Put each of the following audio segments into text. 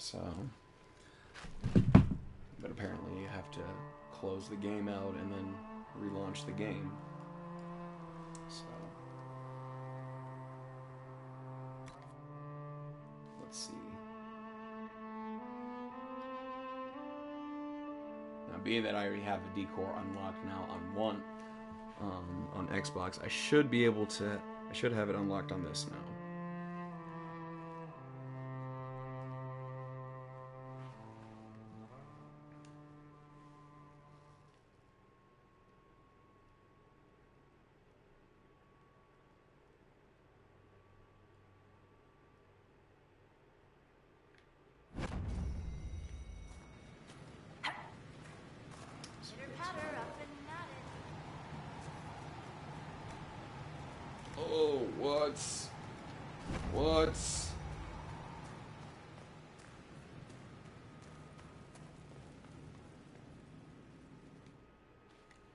So, but apparently you have to close the game out and then relaunch the game. So, let's see. Now, being that I already have a decor unlocked now on Xbox, I should be able to. I should have it unlocked on this now. Oh, what?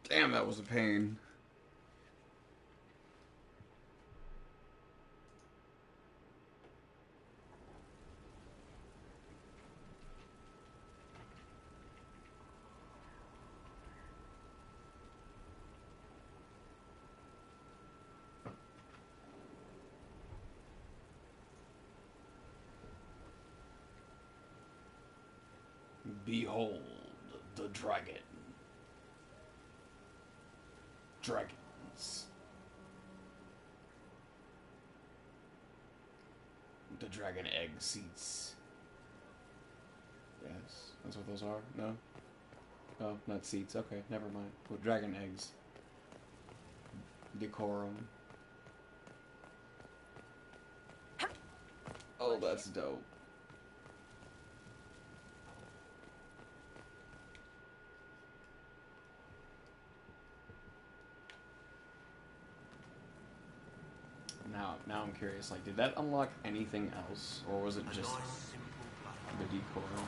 Damn, that was a pain. Behold the dragon. Dragons. The dragon egg seats. Yes, that's what those are? No? Oh, not seats. Okay, never mind. Well, dragon eggs. Decorum. Oh, that's dope. Now I'm curious. Like, did that unlock anything else, or was it just the decorum?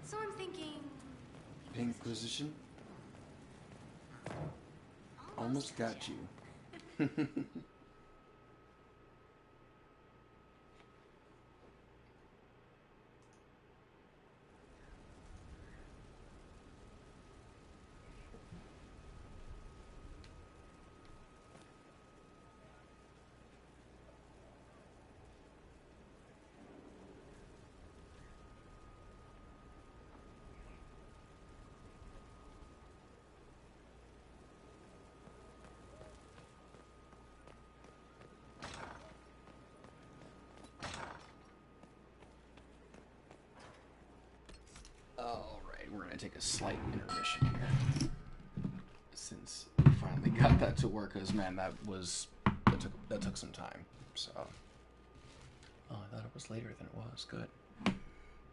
So I'm thinking... Inquisition? Almost got you. Alright, we're gonna take a slight intermission here. Since we finally got that to work, because man, that took some time. So oh, I thought it was later than it was. Good.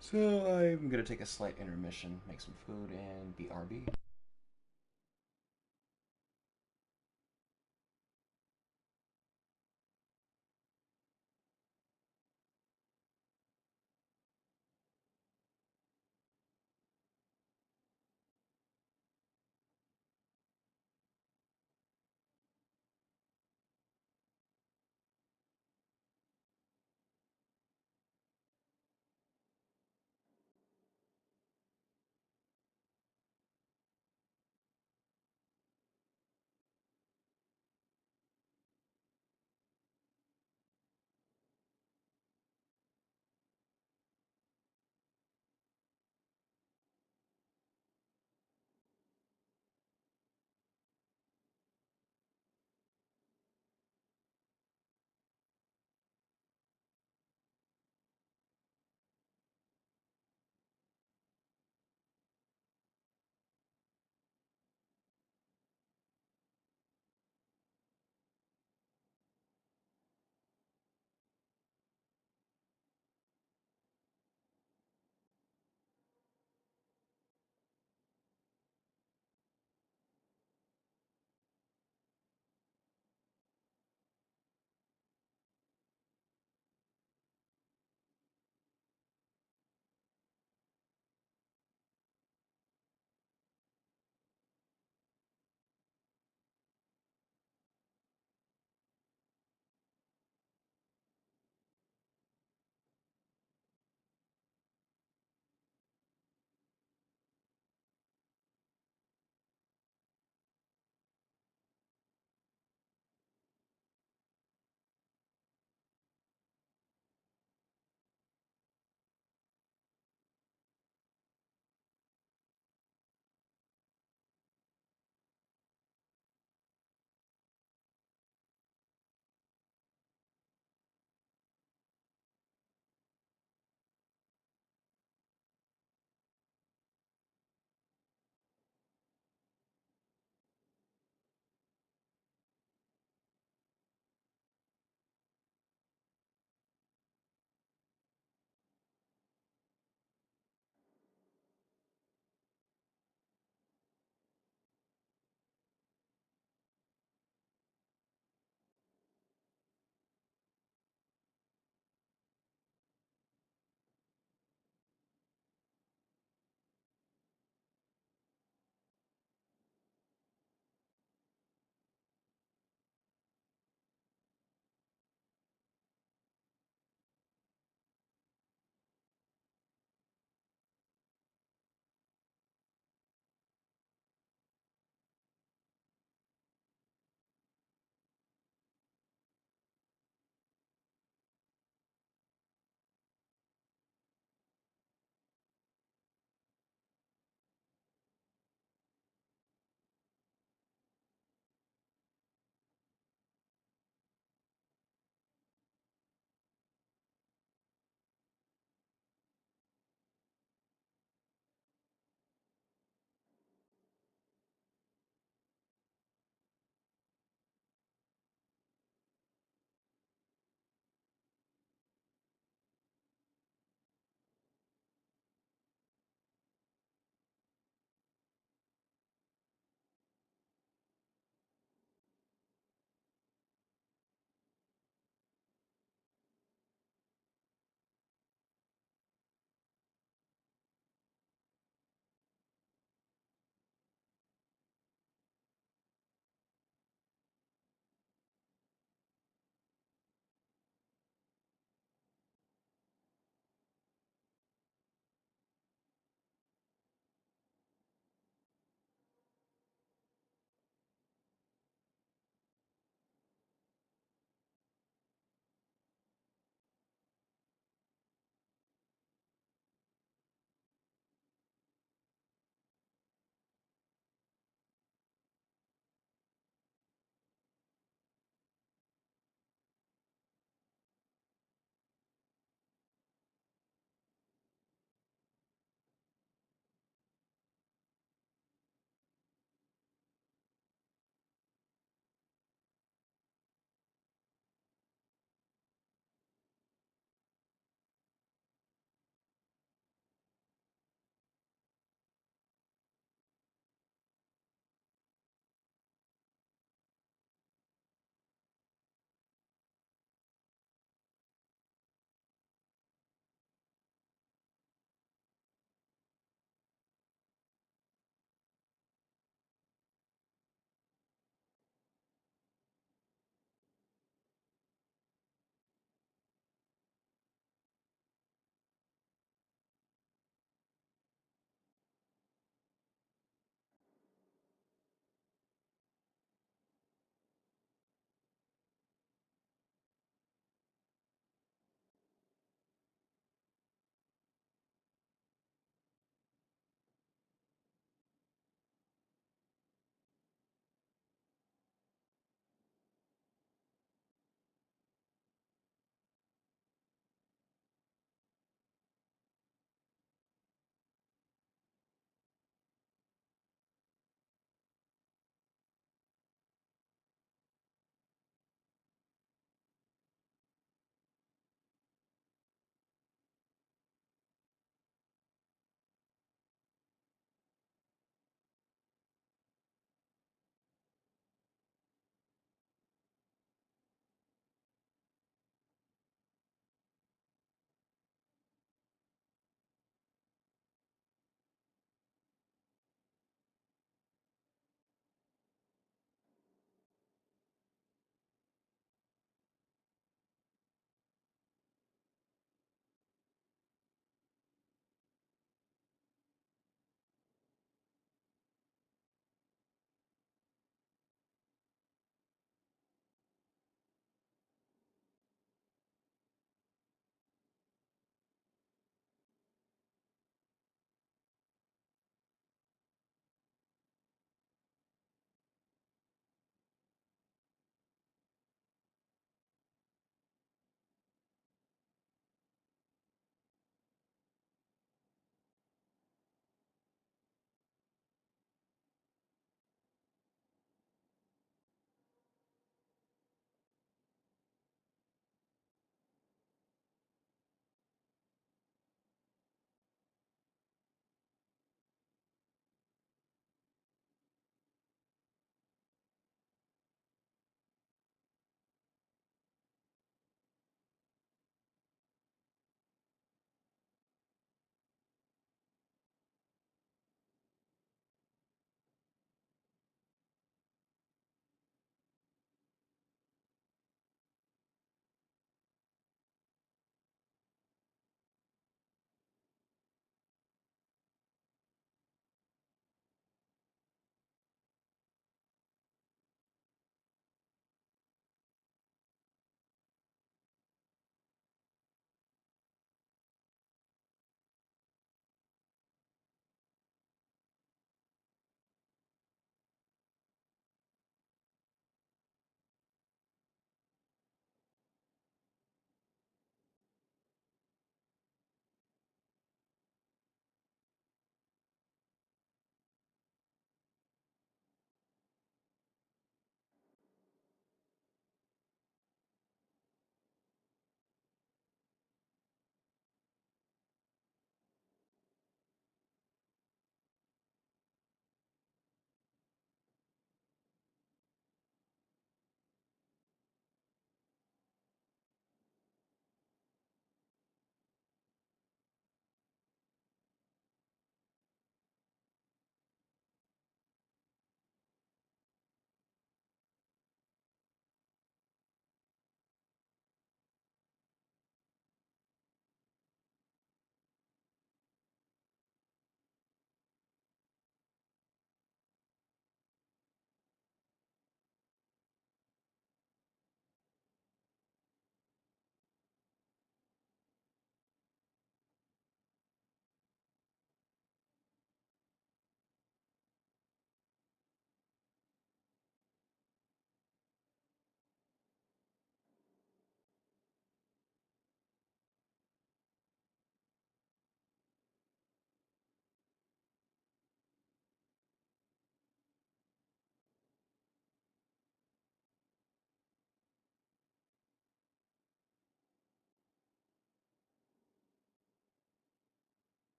So I'm gonna take a slight intermission, make some food, and BRB.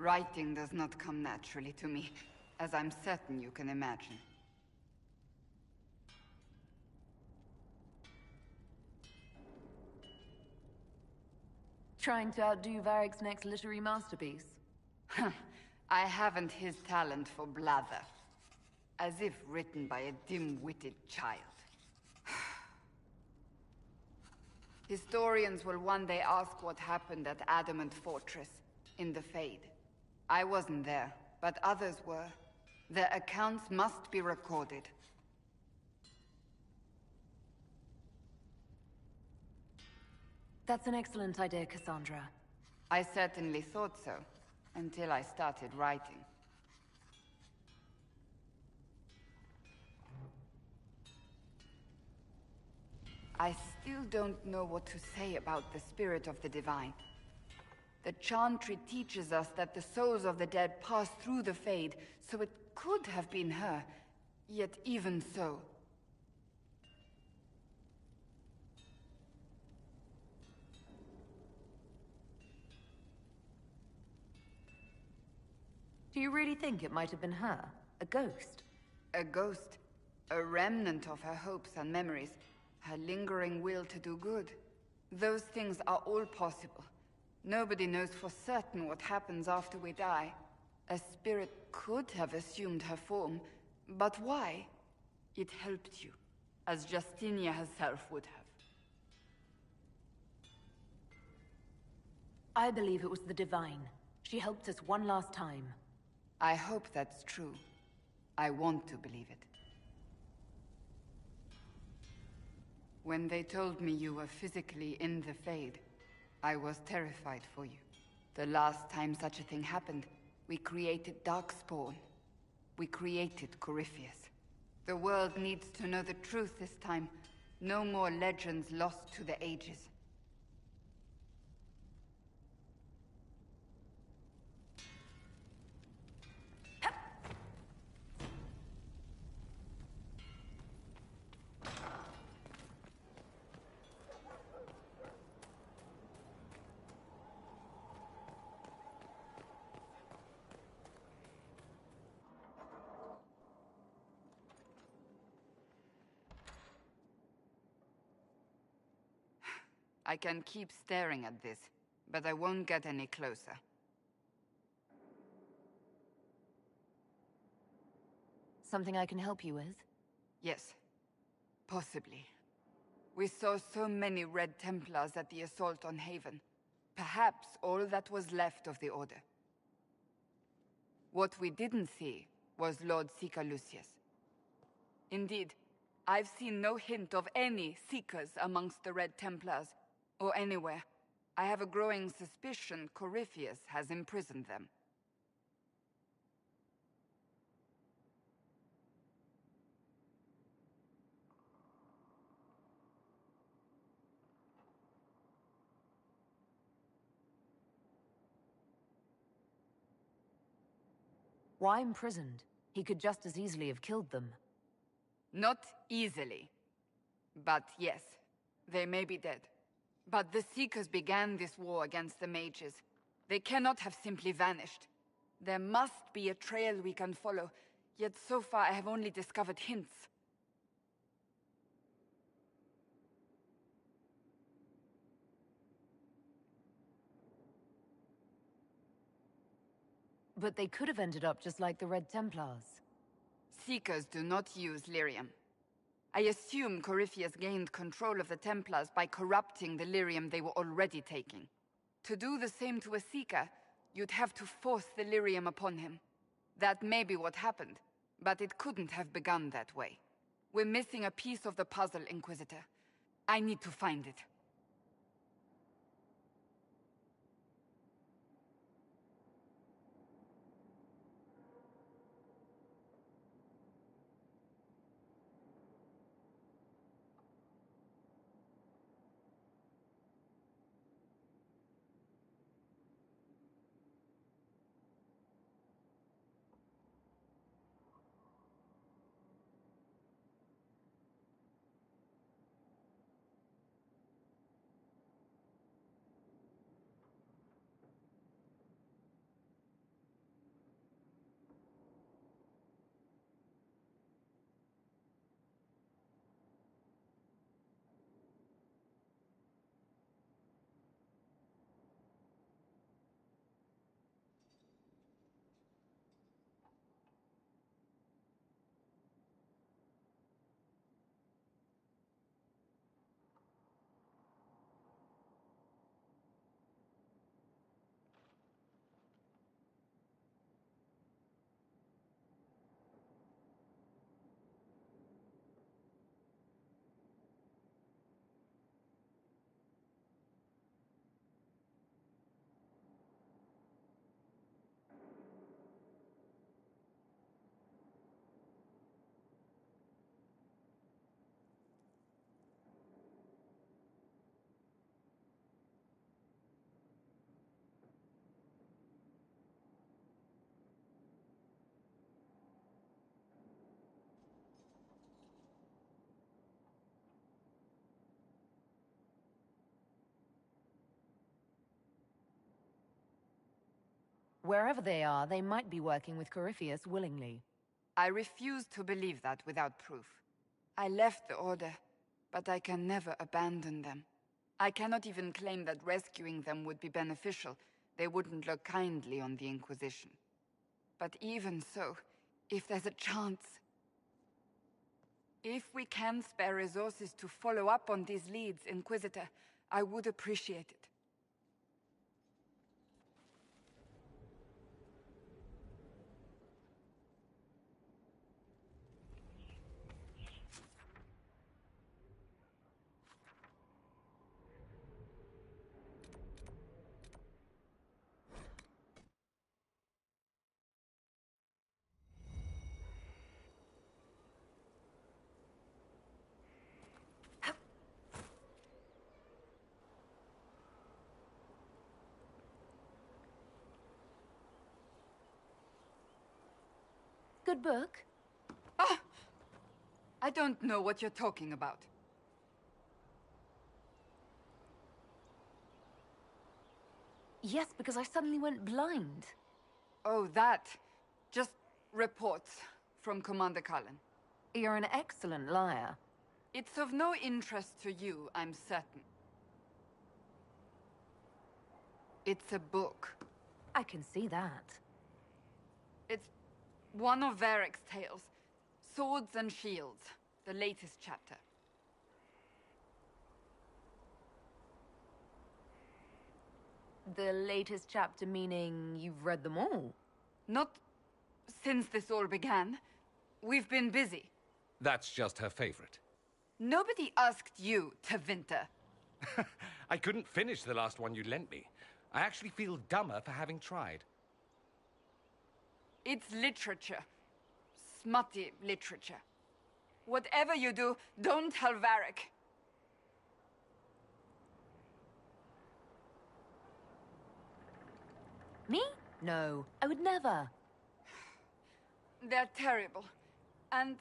Writing does not come naturally to me, as I'm certain you can imagine. Trying to outdo Varric's next literary masterpiece? I haven't his talent for blather. As if written by a dim-witted child. Historians will one day ask what happened at Adamant Fortress, in the Fade. I wasn't there, but others were. Their accounts must be recorded. That's an excellent idea, Cassandra. I certainly thought so, until I started writing. I still don't know what to say about the spirit of the divine. The Chantry teaches us that the souls of the dead pass through the Fade, so it could have been her. Yet even so... Do you really think it might have been her? A ghost? A ghost. A remnant of her hopes and memories. Her lingering will to do good. Those things are all possible. Nobody knows for certain what happens after we die. A spirit could have assumed her form, but why? It helped you, as Justinia herself would have. I believe it was the divine. She helped us one last time. I hope that's true. I want to believe it. When they told me you were physically in the Fade, I was terrified for you. The last time such a thing happened, we created Darkspawn. We created Corypheus. The world needs to know the truth this time. No more legends lost to the ages. I can keep staring at this, but I won't get any closer. Something I can help you with? Yes. Possibly. We saw so many Red Templars at the assault on Haven. Perhaps all that was left of the Order. What we didn't see was Lord Seeker Lucius. Indeed, I've seen no hint of any Seekers amongst the Red Templars, or anywhere. I have a growing suspicion Corypheus has imprisoned them. Why imprisoned? He could just as easily have killed them. Not easily. But yes, they may be dead. But the Seekers began this war against the mages. They cannot have simply vanished. There must be a trail we can follow, yet so far I have only discovered hints. But they could have ended up just like the Red Templars. Seekers do not use lyrium. I assume Corypheus gained control of the Templars by corrupting the lyrium they were already taking. To do the same to a Seeker, you'd have to force the lyrium upon him. That may be what happened, but it couldn't have begun that way. We're missing a piece of the puzzle, Inquisitor. I need to find it. Wherever they are, they might be working with Corypheus willingly. I refuse to believe that without proof. I left the Order, but I can never abandon them. I cannot even claim that rescuing them would be beneficial. They wouldn't look kindly on the Inquisition. But even so, if there's a chance... If we can spare resources to follow up on these leads, Inquisitor, I would appreciate it. Good book. Ah! I don't know what you're talking about. Yes, because I suddenly went blind. Oh, that. Just reports from Commander Cullen. You're an excellent liar. It's of no interest to you, I'm certain. It's a book. I can see that. It's one of Varric's tales. Swords and Shields, the latest chapter. The latest chapter meaning you've read them all? Not since this all began. We've been busy. That's just her favorite. Nobody asked you to winter. I couldn't finish the last one you lent me. I actually feel dumber for having tried. It's literature. Smutty literature. Whatever you do, don't tell Varric. Me? No, I would never. They're terrible. And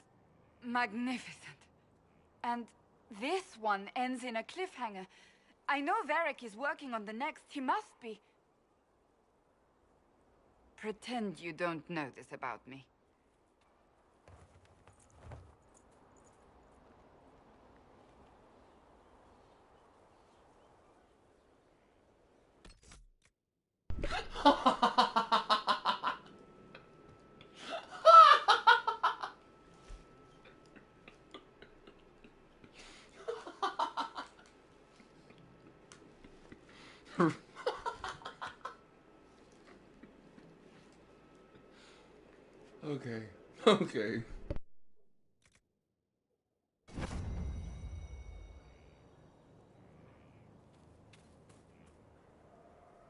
magnificent. And this one ends in a cliffhanger. I know Varric is working on the next. He must be. Pretend you don't know this about me. Okay. Okay.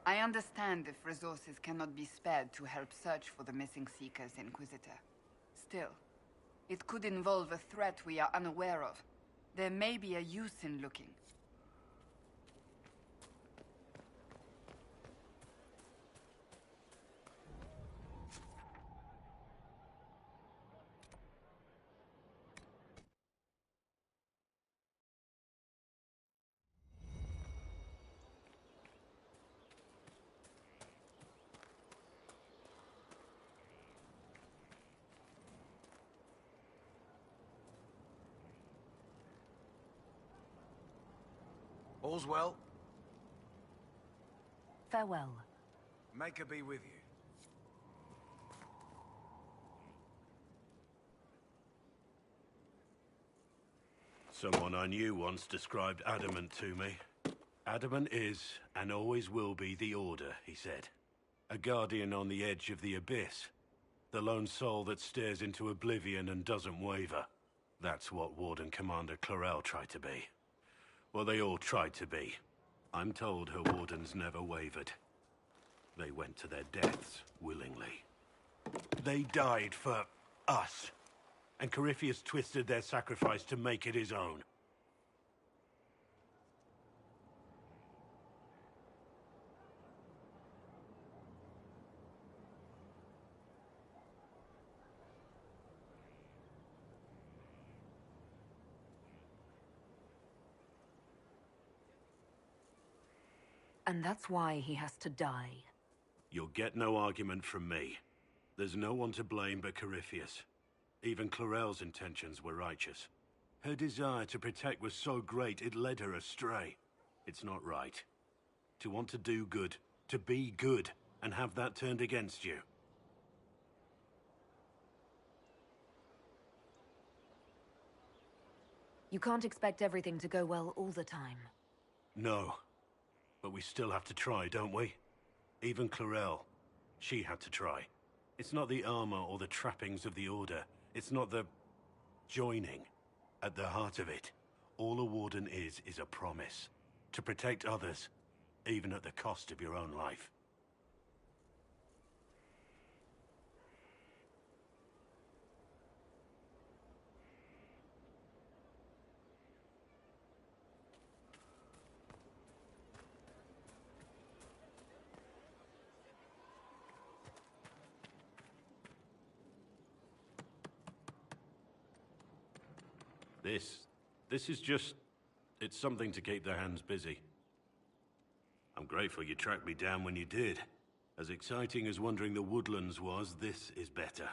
I understand if resources cannot be spared to help search for the missing Seekers, Inquisitor. Still, it could involve a threat we are unaware of. There may be a use in looking. All's well? Farewell. Make her be with you. Someone I knew once described Adamant to me. Adamant is, and always will be, the Order, he said. A guardian on the edge of the abyss. The lone soul that stares into oblivion and doesn't waver. That's what Warden Commander Clarel tried to be. Well, they all tried to be. I'm told her wardens never wavered. They went to their deaths willingly. They died for us. And Corypheus twisted their sacrifice to make it his own. And that's why he has to die. You'll get no argument from me. There's no one to blame but Corypheus. Even Chlorel's intentions were righteous. Her desire to protect was so great it led her astray. It's not right. To want to do good, to be good, and have that turned against you. You can't expect everything to go well all the time. No. But we still have to try, don't we? Even Chlorel. She had to try. It's not the armor or the trappings of the Order. It's not the... joining. At the heart of it, all a Warden is a promise. To protect others, even at the cost of your own life. This is just... it's something to keep their hands busy. I'm grateful you tracked me down when you did. As exciting as wandering the woodlands was, this is better.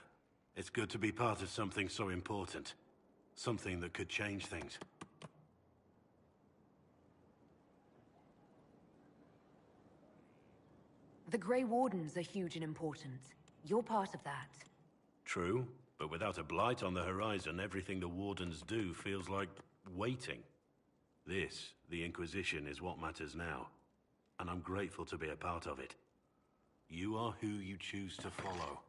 It's good to be part of something so important. Something that could change things. The Grey Wardens are huge and important. You're part of that. True, but without a blight on the horizon, everything the Wardens do feels like waiting. This, the Inquisition, is what matters now. And I'm grateful to be a part of it. You are who you choose to follow.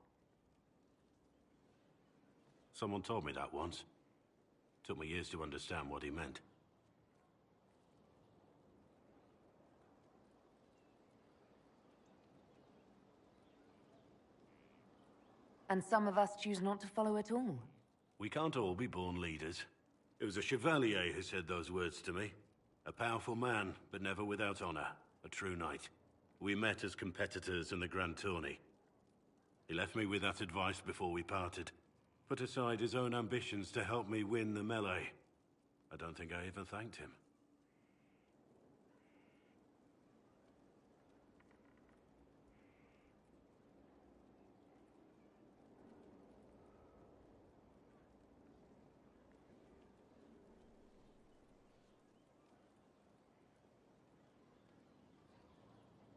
Someone told me that once. Took me years to understand what he meant. And some of us choose not to follow at all. We can't all be born leaders. It was a chevalier who said those words to me. A powerful man, but never without honor. A true knight. We met as competitors in the Grand Tourney. He left me with that advice before we parted. Put aside his own ambitions to help me win the melee. I don't think I even thanked him.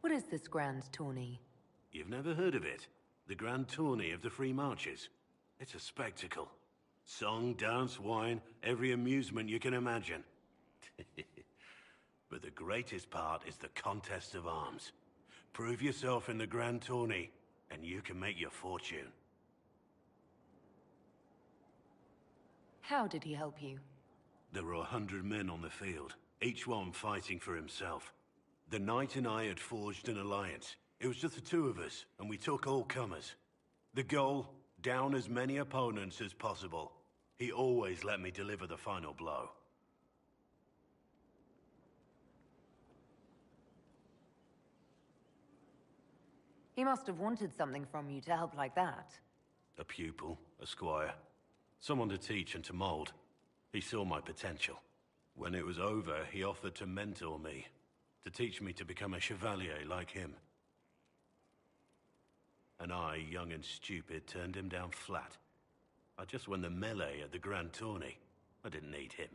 What is this Grand Tourney? You've never heard of it? The Grand Tourney of the Free Marches. It's a spectacle. Song, dance, wine, every amusement you can imagine. But the greatest part is the contest of arms. Prove yourself in the Grand Tourney, and you can make your fortune. How did he help you? There were 100 men on the field, each one fighting for himself. The knight and I had forged an alliance. It was just the two of us, and we took all comers. The goal, down as many opponents as possible. He always let me deliver the final blow. He must have wanted something from you to help like that. A pupil, a squire. Someone to teach and to mold. He saw my potential. When it was over, he offered to mentor me. To teach me to become a chevalier like him. And I, young and stupid, turned him down flat. I just won the melee at the Grand Tourney. I didn't need him.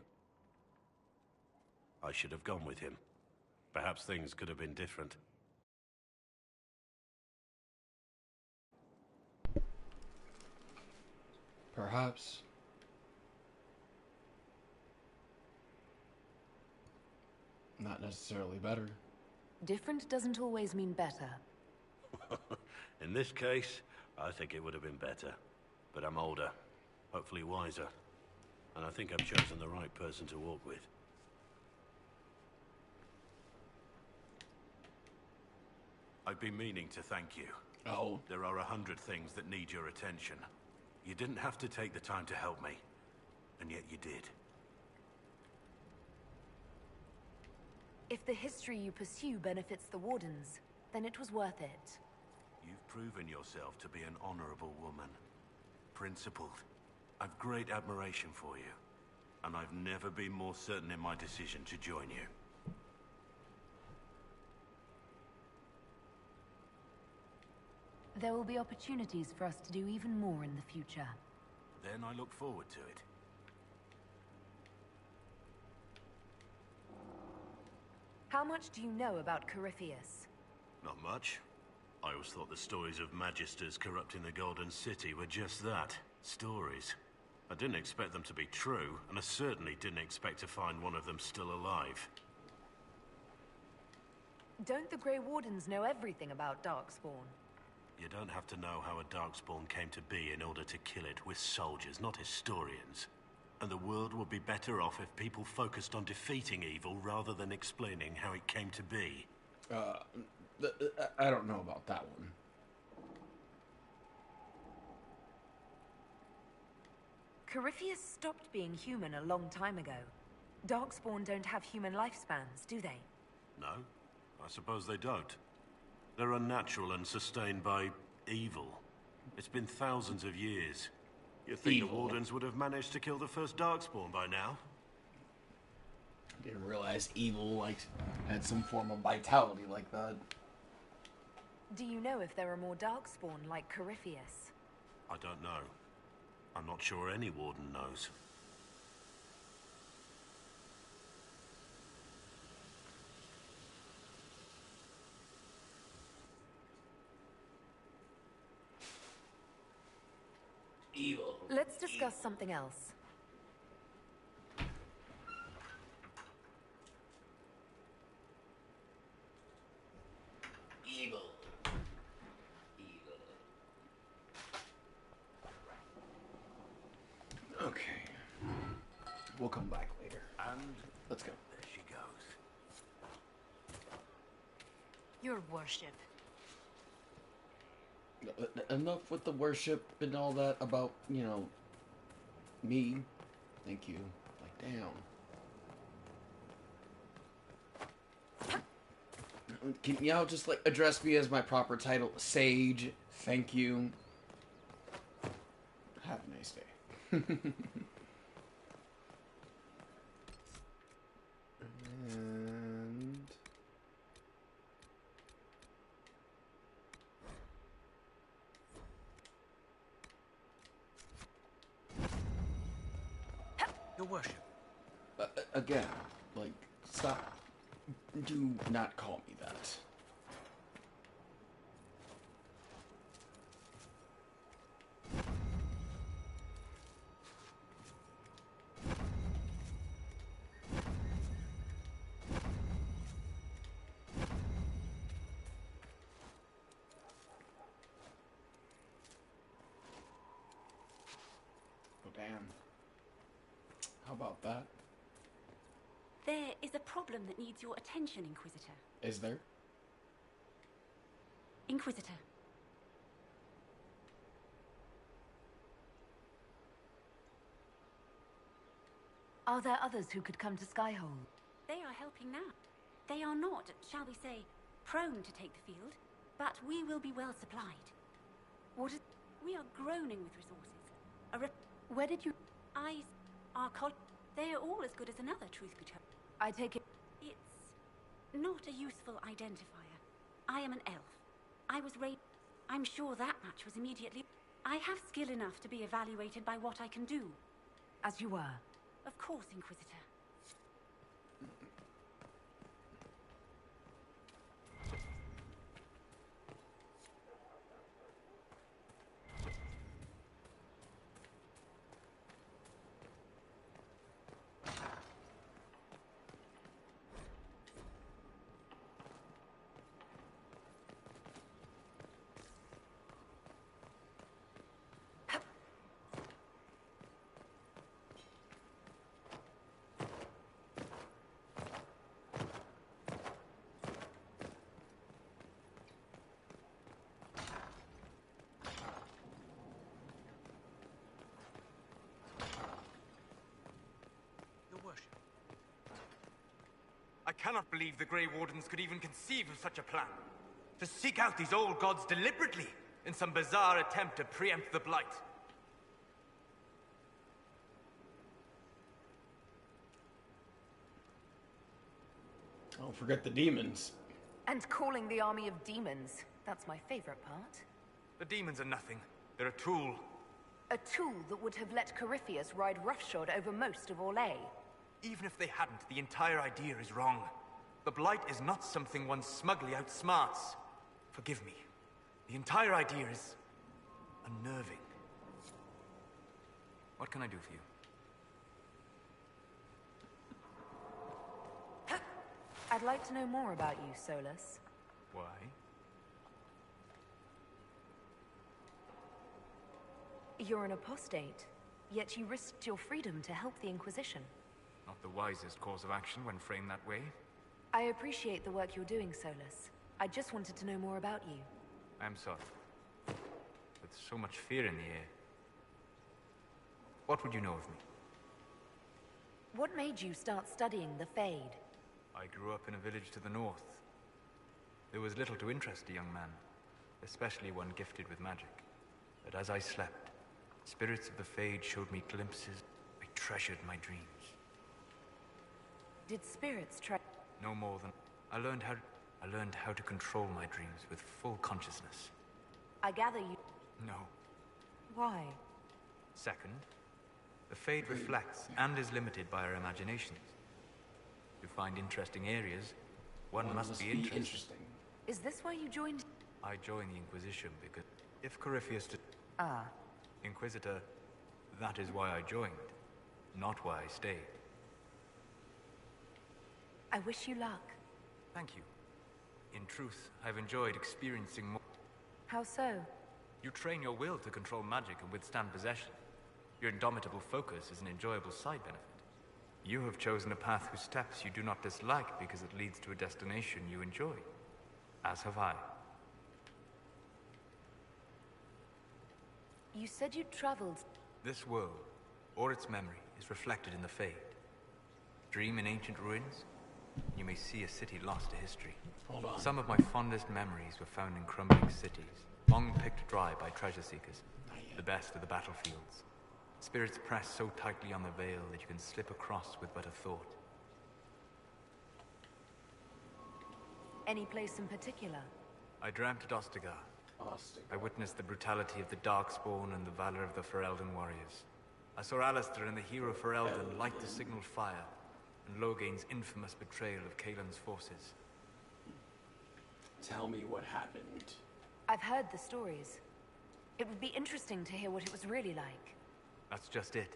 I should have gone with him. Perhaps things could have been different. Perhaps. Not necessarily better. Different doesn't always mean better. In this case, I think it would have been better. But I'm older, hopefully wiser. And I think I've chosen the right person to walk with. I've been meaning to thank you. Oh. There are 100 things that need your attention. You didn't have to take the time to help me. And yet you did. If the history you pursue benefits the Wardens, then it was worth it. You've proven yourself to be an honorable woman. Principled. I've great admiration for you. And I've never been more certain in my decision to join you. There will be opportunities for us to do even more in the future. Then I look forward to it. How much do you know about Corypheus? Not much. I always thought the stories of Magisters corrupting the Golden City were just that. Stories. I didn't expect them to be true, and I certainly didn't expect to find one of them still alive. Don't the Grey Wardens know everything about Darkspawn? You don't have to know how a Darkspawn came to be in order to kill it. We're soldiers, not historians. And the world would be better off if people focused on defeating evil rather than explaining how it came to be. I don't know about that one. Corypheus stopped being human a long time ago. Darkspawn don't have human lifespans, do they? No, I suppose they don't. They're unnatural and sustained by evil. It's been thousands of years. You'd think Evil. the Wardens would have managed to kill the first Darkspawn by now. Didn't realize evil had some form of vitality like that. Do you know if there are more Darkspawn like Corypheus? I don't know. I'm not sure any Warden knows. Evil. Let's discuss something else. Evil. Okay. We'll come back later. And Let's go. there she goes. Your worship. Enough with the worship and all that about, me. Thank you. Like, damn. Can y'all just, address me as my proper title? Sage. Thank you. Have a nice day. And... Your worship. again, stop. Do not call me that. Oh, damn. How about that? There is a problem that needs your attention, Inquisitor. Is there? Inquisitor. Are there others who could come to Skyhold? They are helping now. They are not, shall we say, prone to take the field, but we will be well supplied. What is... We are groaning with resources. Where did you... They are all as good as another, truth be told. I take it... It's not a useful identifier. I am an elf. I was raised... I'm sure that match was immediately... I have skill enough to be evaluated by what I can do. As you were. Of course, Inquisitor. I cannot believe the Grey Wardens could even conceive of such a plan. To seek out these old gods deliberately, in some bizarre attempt to preempt the Blight. Don't forget the demons. And calling the army of demons. That's my favorite part. The demons are nothing. They're a tool. A tool that would have let Corypheus ride roughshod over most of Orlais. Even if they hadn't, the entire idea is wrong. The Blight is not something one smugly outsmarts. Forgive me. The entire idea is unnerving. What can I do for you? I'd like to know more about you, Solus. Why? You're an apostate, yet you risked your freedom to help the Inquisition. Not the wisest course of action when framed that way. I appreciate the work you're doing, Solus. I just wanted to know more about you. I'm sorry. With so much fear in the air. What would you know of me? What made you start studying the Fade? I grew up in a village to the north. There was little to interest a young man, especially one gifted with magic. But as I slept, spirits of the Fade showed me glimpses. I treasured my dreams. Did spirits No more than... I learned how to control my dreams with full consciousness. I gather you... No. Why? Second, the Fade reflects and is limited by our imaginations. To find interesting areas, one must be interested. Is this why you joined... I joined the Inquisition because if Corypheus did... Ah. Inquisitor, that is why I joined, not why I stayed. I wish you luck. Thank you. In truth, I've enjoyed experiencing more. How so? You train your will to control magic and withstand possession. Your indomitable focus is an enjoyable side benefit. You have chosen a path whose steps you do not dislike because it leads to a destination you enjoy. As have I. You said you traveled... This world, or its memory, is reflected in the Fade. Dream in ancient ruins, you may see a city lost to history. Hold on. Some of my fondest memories were found in crumbling cities, long picked dry by treasure seekers, the best of the battlefields. Spirits press so tightly on the veil that you can slip across with but a thought. Any place in particular? I dreamt at Ostagar. I witnessed the brutality of the Darkspawn and the valor of the Ferelden warriors. I saw Alistair and the hero Ferelden light the signal fire, and Logain's infamous betrayal of Kaelin's forces. Tell me what happened. I've heard the stories. It would be interesting to hear what it was really like. That's just it.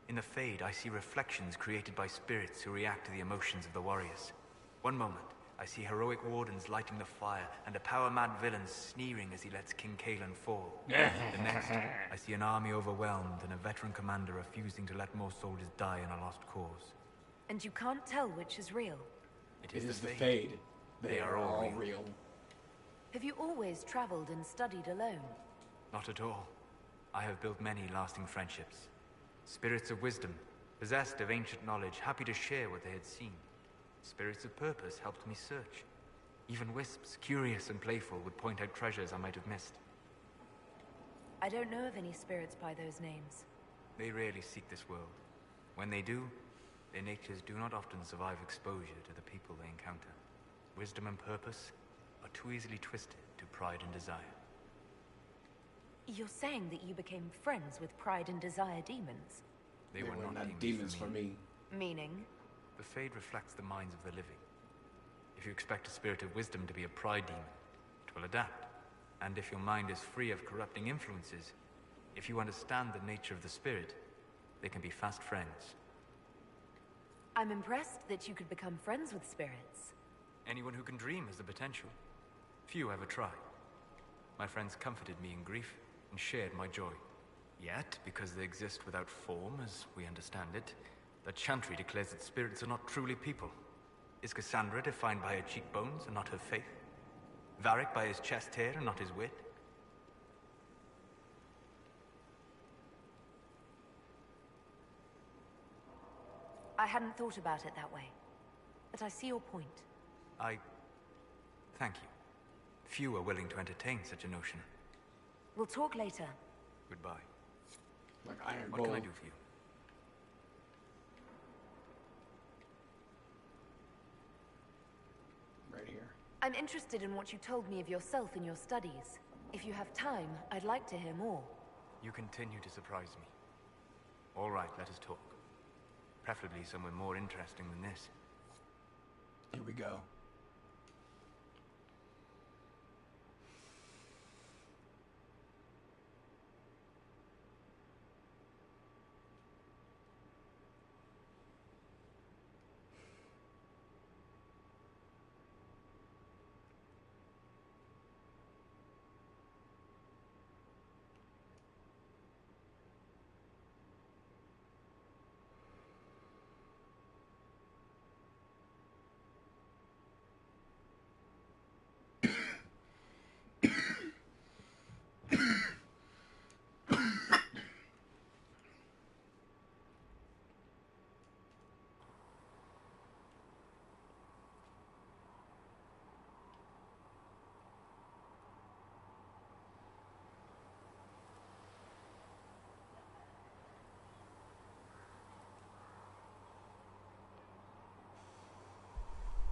In the Fade, I see reflections created by spirits who react to the emotions of the warriors. One moment, I see heroic wardens lighting the fire, and a power-mad villain sneering as he lets King Kaelin fall. The next, I see an army overwhelmed and a veteran commander refusing to let more soldiers die in a lost cause. And you can't tell which is real? It is the Fade. They are all real. Have you always traveled and studied alone? Not at all. I have built many lasting friendships. Spirits of wisdom, possessed of ancient knowledge, happy to share what they had seen. Spirits of purpose helped me search. Even wisps, curious and playful, would point out treasures I might have missed. I don't know of any spirits by those names. They rarely seek this world. When they do, their natures do not often survive exposure to the people they encounter. Wisdom and purpose are too easily twisted to pride and desire. You're saying that you became friends with Pride and Desire demons? They were not demons for me. Meaning? The Fade reflects the minds of the living. If you expect a spirit of wisdom to be a pride demon, it will adapt. And if your mind is free of corrupting influences, if you understand the nature of the spirit, they can be fast friends. I'm impressed that you could become friends with spirits. Anyone who can dream has the potential. Few ever try. My friends comforted me in grief and shared my joy. Yet, because they exist without form, as we understand it, the Chantry declares that spirits are not truly people. Is Cassandra defined by her cheekbones and not her faith? Varric by his chest hair and not his wit? I hadn't thought about it that way, but I see your point. Thank you. Few are willing to entertain such a notion. We'll talk later. Goodbye. Like Iron What can I do for you? Right here. I'm interested in what you told me of yourself in your studies. If you have time, I'd like to hear more. You continue to surprise me. All right, let us talk. Preferably somewhere more interesting than this. Here we go.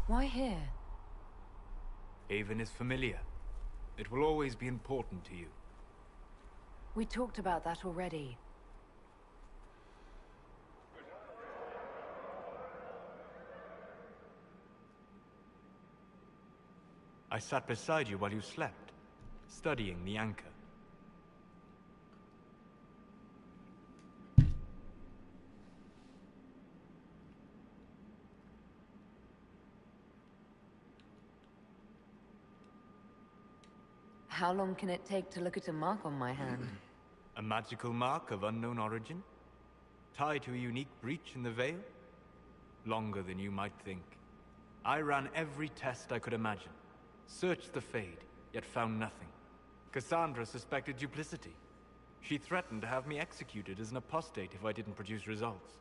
Why here? Haven is familiar. It will always be important to you. We talked about that already. I sat beside you while you slept, studying the anchor. How long can it take to look at a mark on my hand? A magical mark of unknown origin? Tied to a unique breach in the veil? Longer than you might think. I ran every test I could imagine. Searched the Fade, yet found nothing. Cassandra suspected duplicity. She threatened to have me executed as an apostate if I didn't produce results.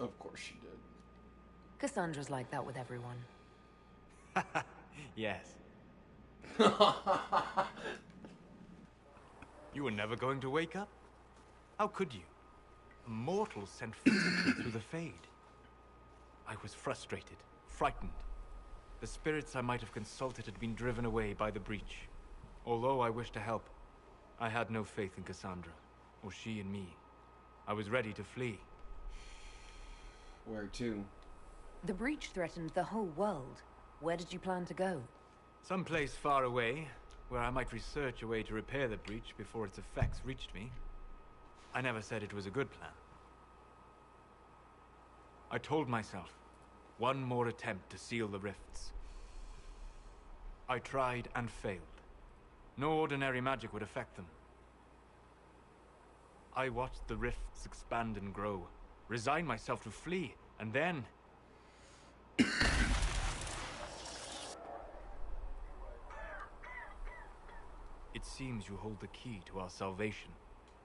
Of course she did. Cassandra's like that with everyone. Yes. You were never going to wake up? How could you? A mortal sent physically through the Fade. I was frustrated, frightened. The spirits I might have consulted had been driven away by the breach. Although I wished to help, I had no faith in Cassandra, or she in me. I was ready to flee. Where to? The breach threatened the whole world. Where did you plan to go? Someplace far away, where I might research a way to repair the breach before its effects reached me. I never said it was a good plan. I told myself, one more attempt to seal the rifts. I tried and failed. No ordinary magic would affect them. I watched the rifts expand and grow, resigned myself to flee, and then... It seems you hold the key to our salvation.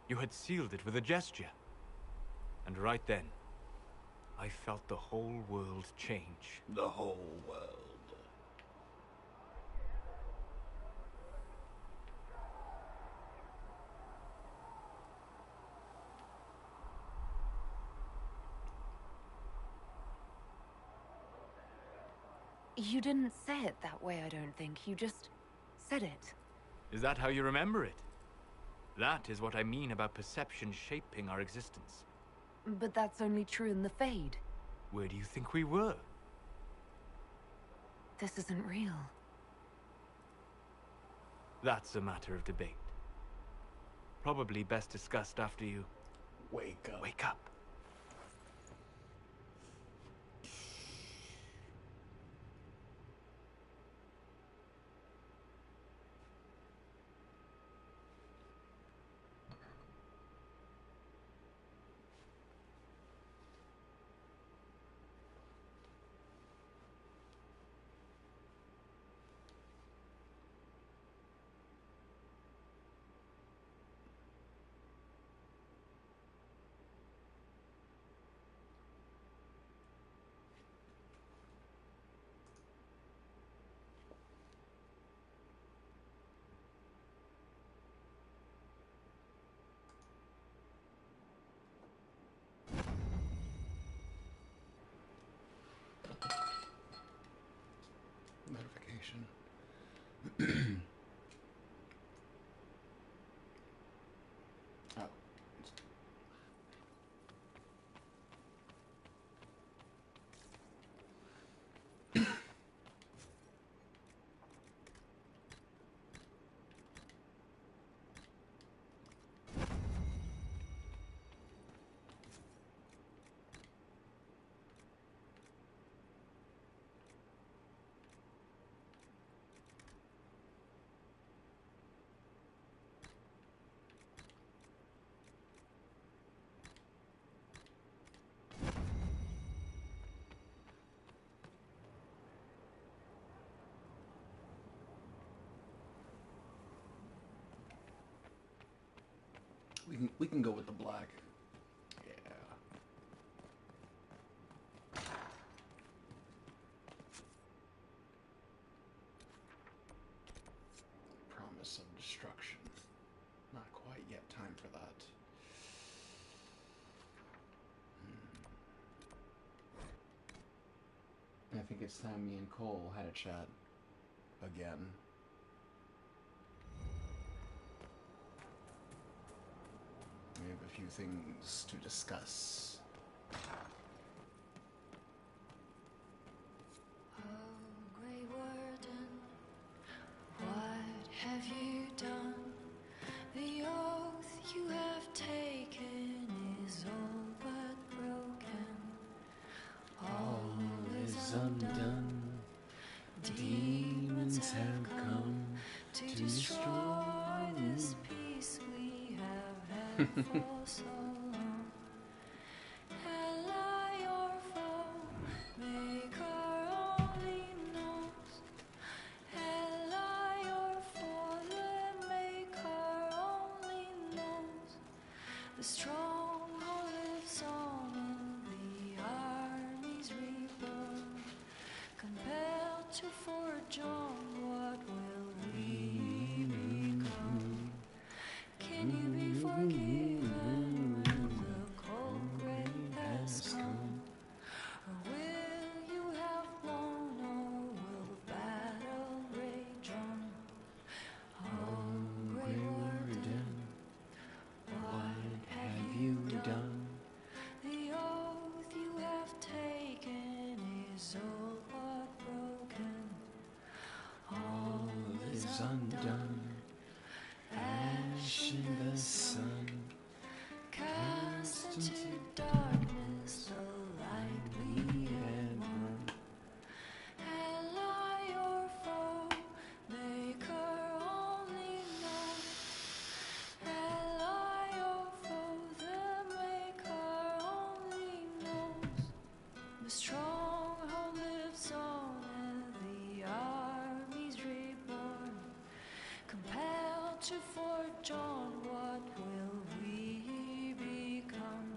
You had sealed it with a gesture. And right then, I felt the whole world change. The whole world. You didn't say it that way, I don't think. You just said it. Is that how you remember it? That is what I mean about perception shaping our existence. But that's only true in the Fade. Where do you think we were? This isn't real. That's a matter of debate. Probably best discussed after you... Wake up. Wake up. direction. Oh. We can go with the black. Yeah. Promise of destruction. Not quite yet time for that. I think it's time me and Cole had a chat again. We have a few things to discuss. Oh, Grey Warden, what have you done? The oath you have taken is all but broken. All is undone. Demons have come to destroy this peace we have had for so long. Ally or foe, make our only knows. Ally or foe, then make our only knows. The stronghold lives on and the armies reborn. Compelled to forge on, what will we become? Can you be forgiven when the cold grave has come? Or will you have won, or will the battle rage on? Oh, Grey Warden, what have you done? The oath you have taken is all but broken. All is undone. Ash in the sun, cast into darkness the light we had won. Ally or foe, make our only known. Ally or foe, then make our only knows. The stronghold lives on and the armies reborn. Compelled to forge on, what will we become?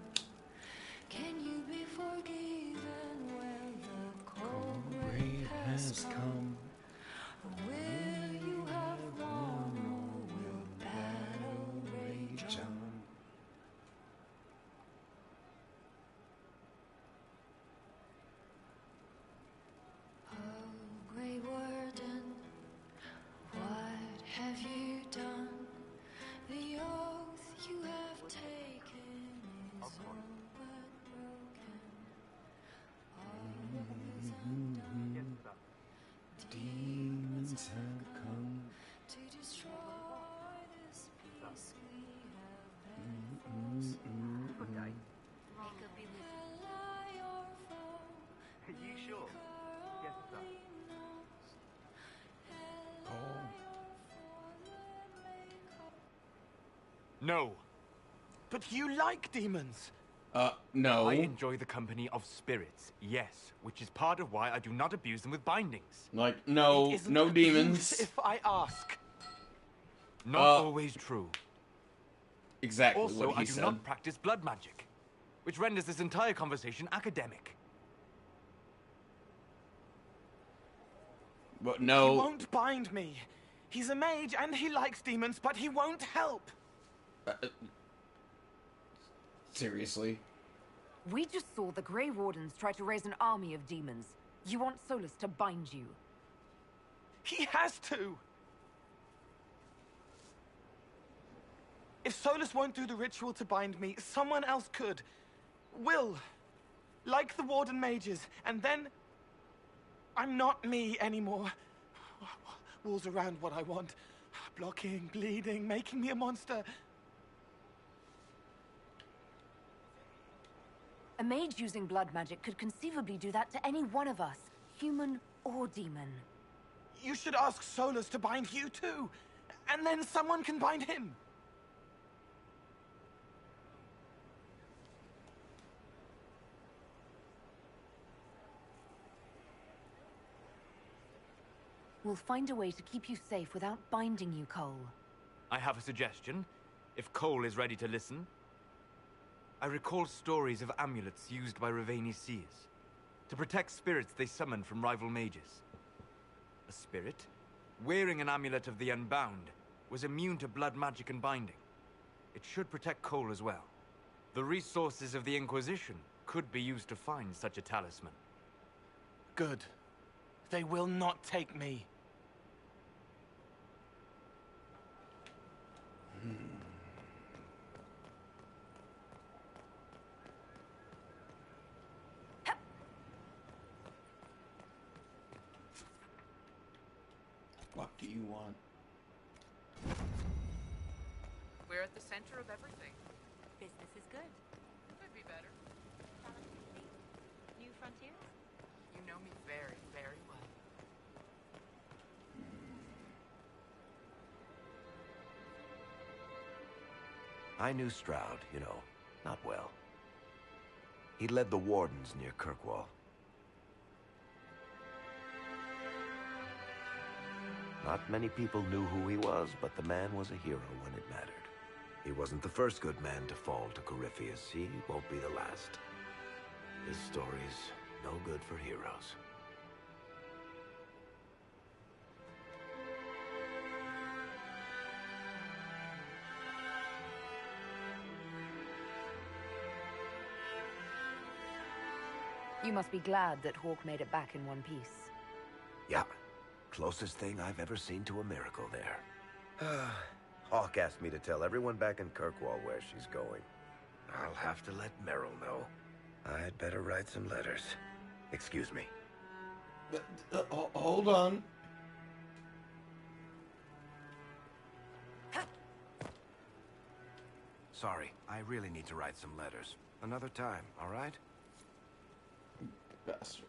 Can you be forgiven when the cold grave has come? Or will you have won, or will battle rage on? Oh, Grey Warden, what have you done? The oath you have taken is all but broken. All is undone. Demons have come to destroy this peace we have had for so long. Ally or foe, Are you sure? Yes, sir. No. But you like demons! No. I enjoy the company of spirits, yes, which is part of why I do not abuse them with bindings. Like, no, It isn't no abuse demons. if I ask. Not always true. Exactly Also, what he I do said. not practice blood magic, which renders this entire conversation academic. But He no. won't bind me. He's a mage and he likes demons, but he won't help. Seriously? We just saw the Grey Wardens try to raise an army of demons. You want Solus to bind you? He has to! If Solus won't do the ritual to bind me, someone else could. Will. Like the Warden mages, and then... I'm not me anymore. Walls around what I want. Blocking, bleeding, making me a monster. A mage using blood magic could conceivably do that to any one of us, human or demon. You should ask Solus to bind you too. And then someone can bind him. We'll find a way to keep you safe without binding you, Cole. I have a suggestion, if Cole is ready to listen. I recall stories of amulets used by Ravani's seers to protect spirits they summoned from rival mages. A spirit, wearing an amulet of the Unbound, was immune to blood magic and binding. It should protect Cole as well. The resources of the Inquisition could be used to find such a talisman. Good. They will not take me. What do you want? We're at the center of everything. Business is good. Could be better. New frontiers? You know me very, very well. I knew Stroud, you know, not well. He led the Wardens near Kirkwall. Not many people knew who he was, but the man was a hero when it mattered. He wasn't the first good man to fall to Corypheus. He won't be the last. His story's no good for heroes. You must be glad that Hawk made it back in one piece. Yeah. Closest thing I've ever seen to a miracle there. Hawk asked me to tell everyone back in Kirkwall where she's going. I'll have to let Merrill know. I'd better write some letters. Excuse me. Hold on. Sorry, I really need to write some letters. Another time, all right? Bastard.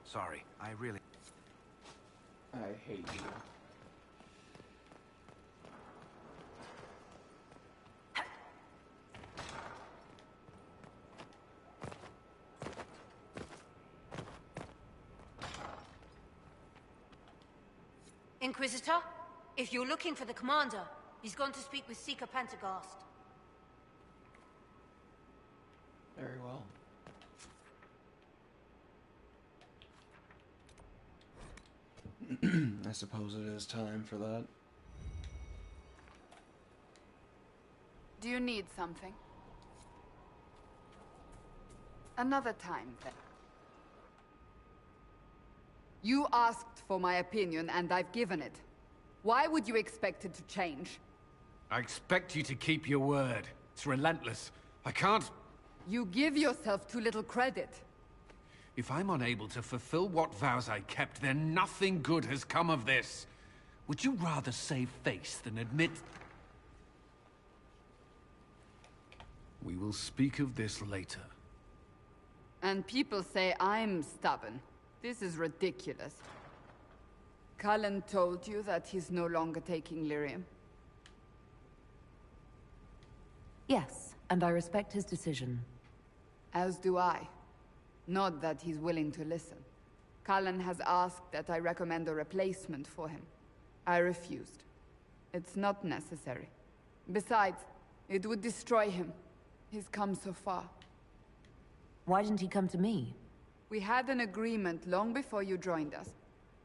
Sorry, I really... I hate you. Inquisitor, if you're looking for the commander, he's gone to speak with Seeker Pentecost. Very well. I suppose it is time for that. Do you need something? Another time, then. You asked for my opinion, and I've given it. Why would you expect it to change? I expect you to keep your word. It's relentless. I can't... You give yourself too little credit. If I'm unable to fulfill what vows I kept, then nothing good has come of this. Would you rather save face than admit... We will speak of this later. And people say I'm stubborn. This is ridiculous. Cullen told you that he's no longer taking lyrium? Yes, and I respect his decision. As do I. Not that he's willing to listen. Cullen has asked that I recommend a replacement for him. I refused. It's not necessary. Besides, it would destroy him. He's come so far. Why didn't he come to me? We had an agreement long before you joined us.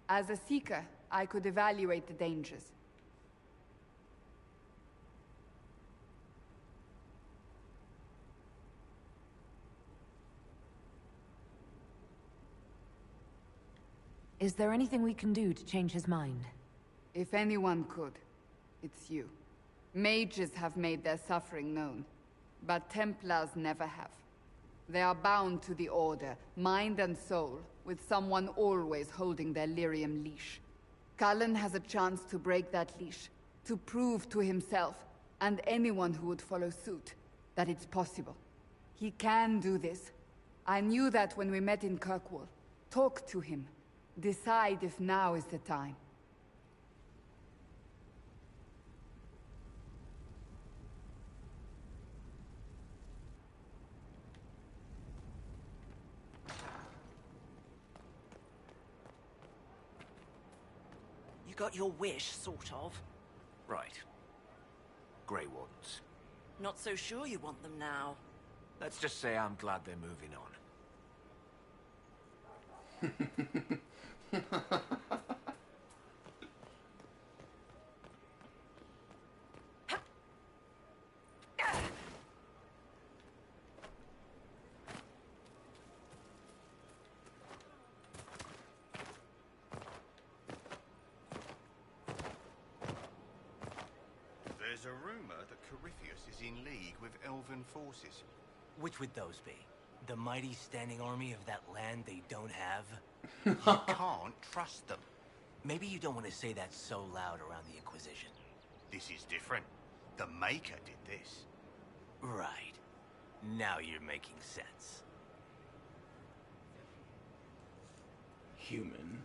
As a Seeker, I could evaluate the dangers. Is there anything we can do to change his mind? If anyone could, it's you. Mages have made their suffering known, but Templars never have. They are bound to the Order, mind and soul, with someone always holding their lyrium leash. Cullen has a chance to break that leash, to prove to himself, and anyone who would follow suit, that it's possible. He can do this. I knew that when we met in Kirkwall. Talk to him. Decide if now is the time. You got your wish, sort of. Right. Grey Wardens. Not so sure you want them now. Let's just say I'm glad they're moving on. There's a rumor that Corypheus is in league with elven forces. Which would those be? The mighty standing army of that land they don't have? You can't trust them. Maybe you don't want to say that so loud around the Inquisition. This is different. The Maker did this. Right. Now you're making sense. Human.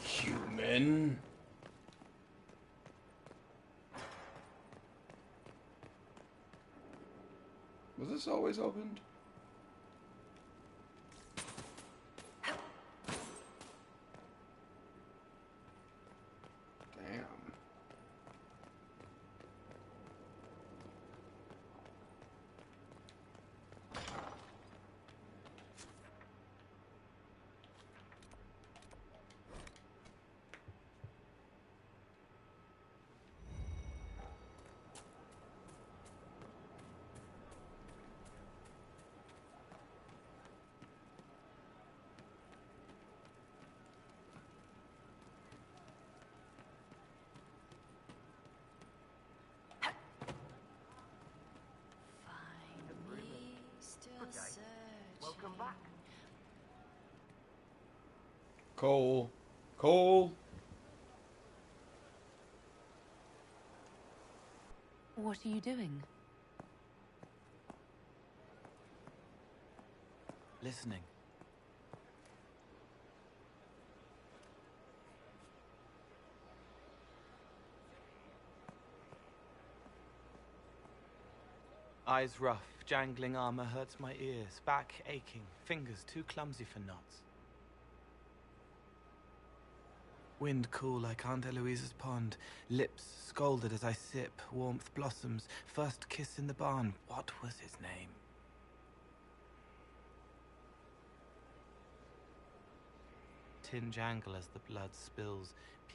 Human. Was this always opened? Damn. Welcome back. Cole. Cole. What are you doing? Listening. Eyes rough, jangling armor hurts my ears, back aching, fingers too clumsy for knots. Wind cool like Aunt Eloise's pond, lips scalded as I sip, warmth blossoms, first kiss in the barn. What was his name? Tin jangle as the blood spills,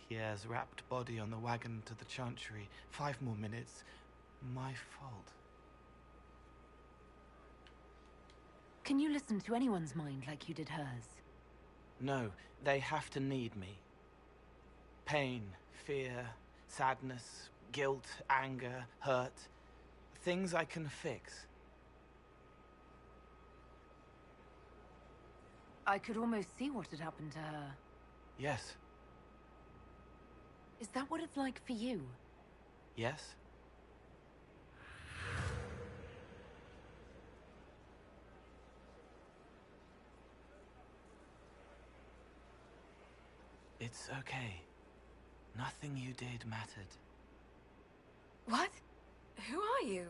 Pierre's wrapped body on the wagon to the chantry. 5 more minutes. My fault. Can you listen to anyone's mind like you did hers? No, they have to need me. Pain, fear, sadness, guilt, anger, hurt. Things I can fix. I could almost see what had happened to her. Yes. Is that what it's like for you? Yes. It's okay. Nothing you did mattered. What? Who are you?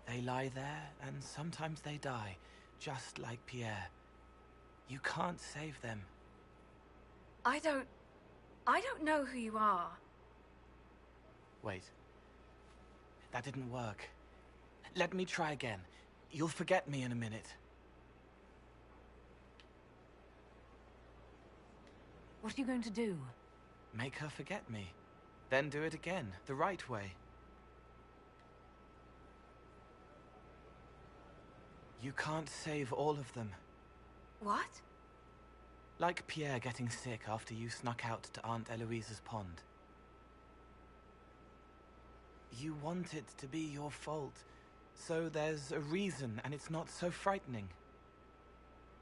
They lie there, and sometimes they die, just like Pierre. You can't save them. I don't know who you are. Wait. That didn't work. Let me try again. You'll forget me in a minute. What are you going to do? Make her forget me. Then do it again, the right way. You can't save all of them. What? Like Pierre getting sick after you snuck out to Aunt Eloise's pond. You want it to be your fault, so there's a reason and it's not so frightening.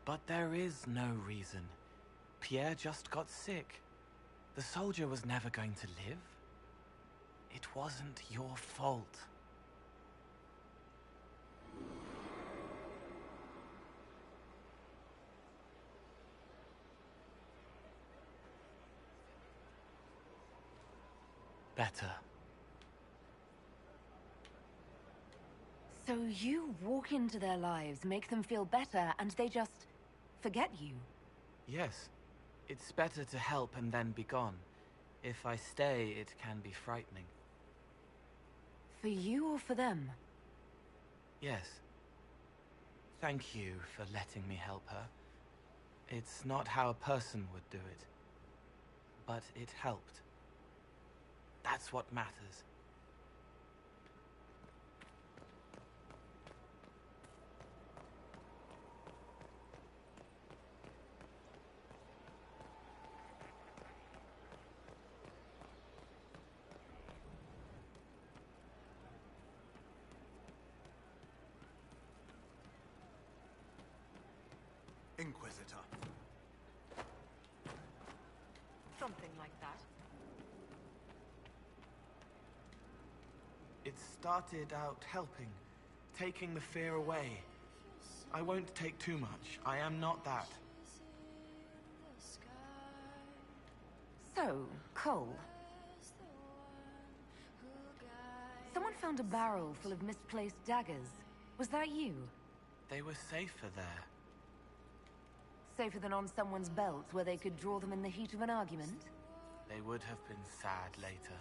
But there is no reason. Pierre just got sick. The soldier was never going to live. It wasn't your fault. Better. So you walk into their lives, make them feel better, and they just forget you? Yes. It's better to help and then be gone. If I stay, it can be frightening. For you or for them? Yes. Thank you for letting me help her. It's not how a person would do it. But it helped. That's what matters. Inquisitor. Something like that. It started out helping, taking the fear away. I won't take too much. I am not that. So, Cole. Someone found a barrel full of misplaced daggers. Was that you? They were safer there. Safer than on someone's belt, where they could draw them in the heat of an argument? They would have been sad later.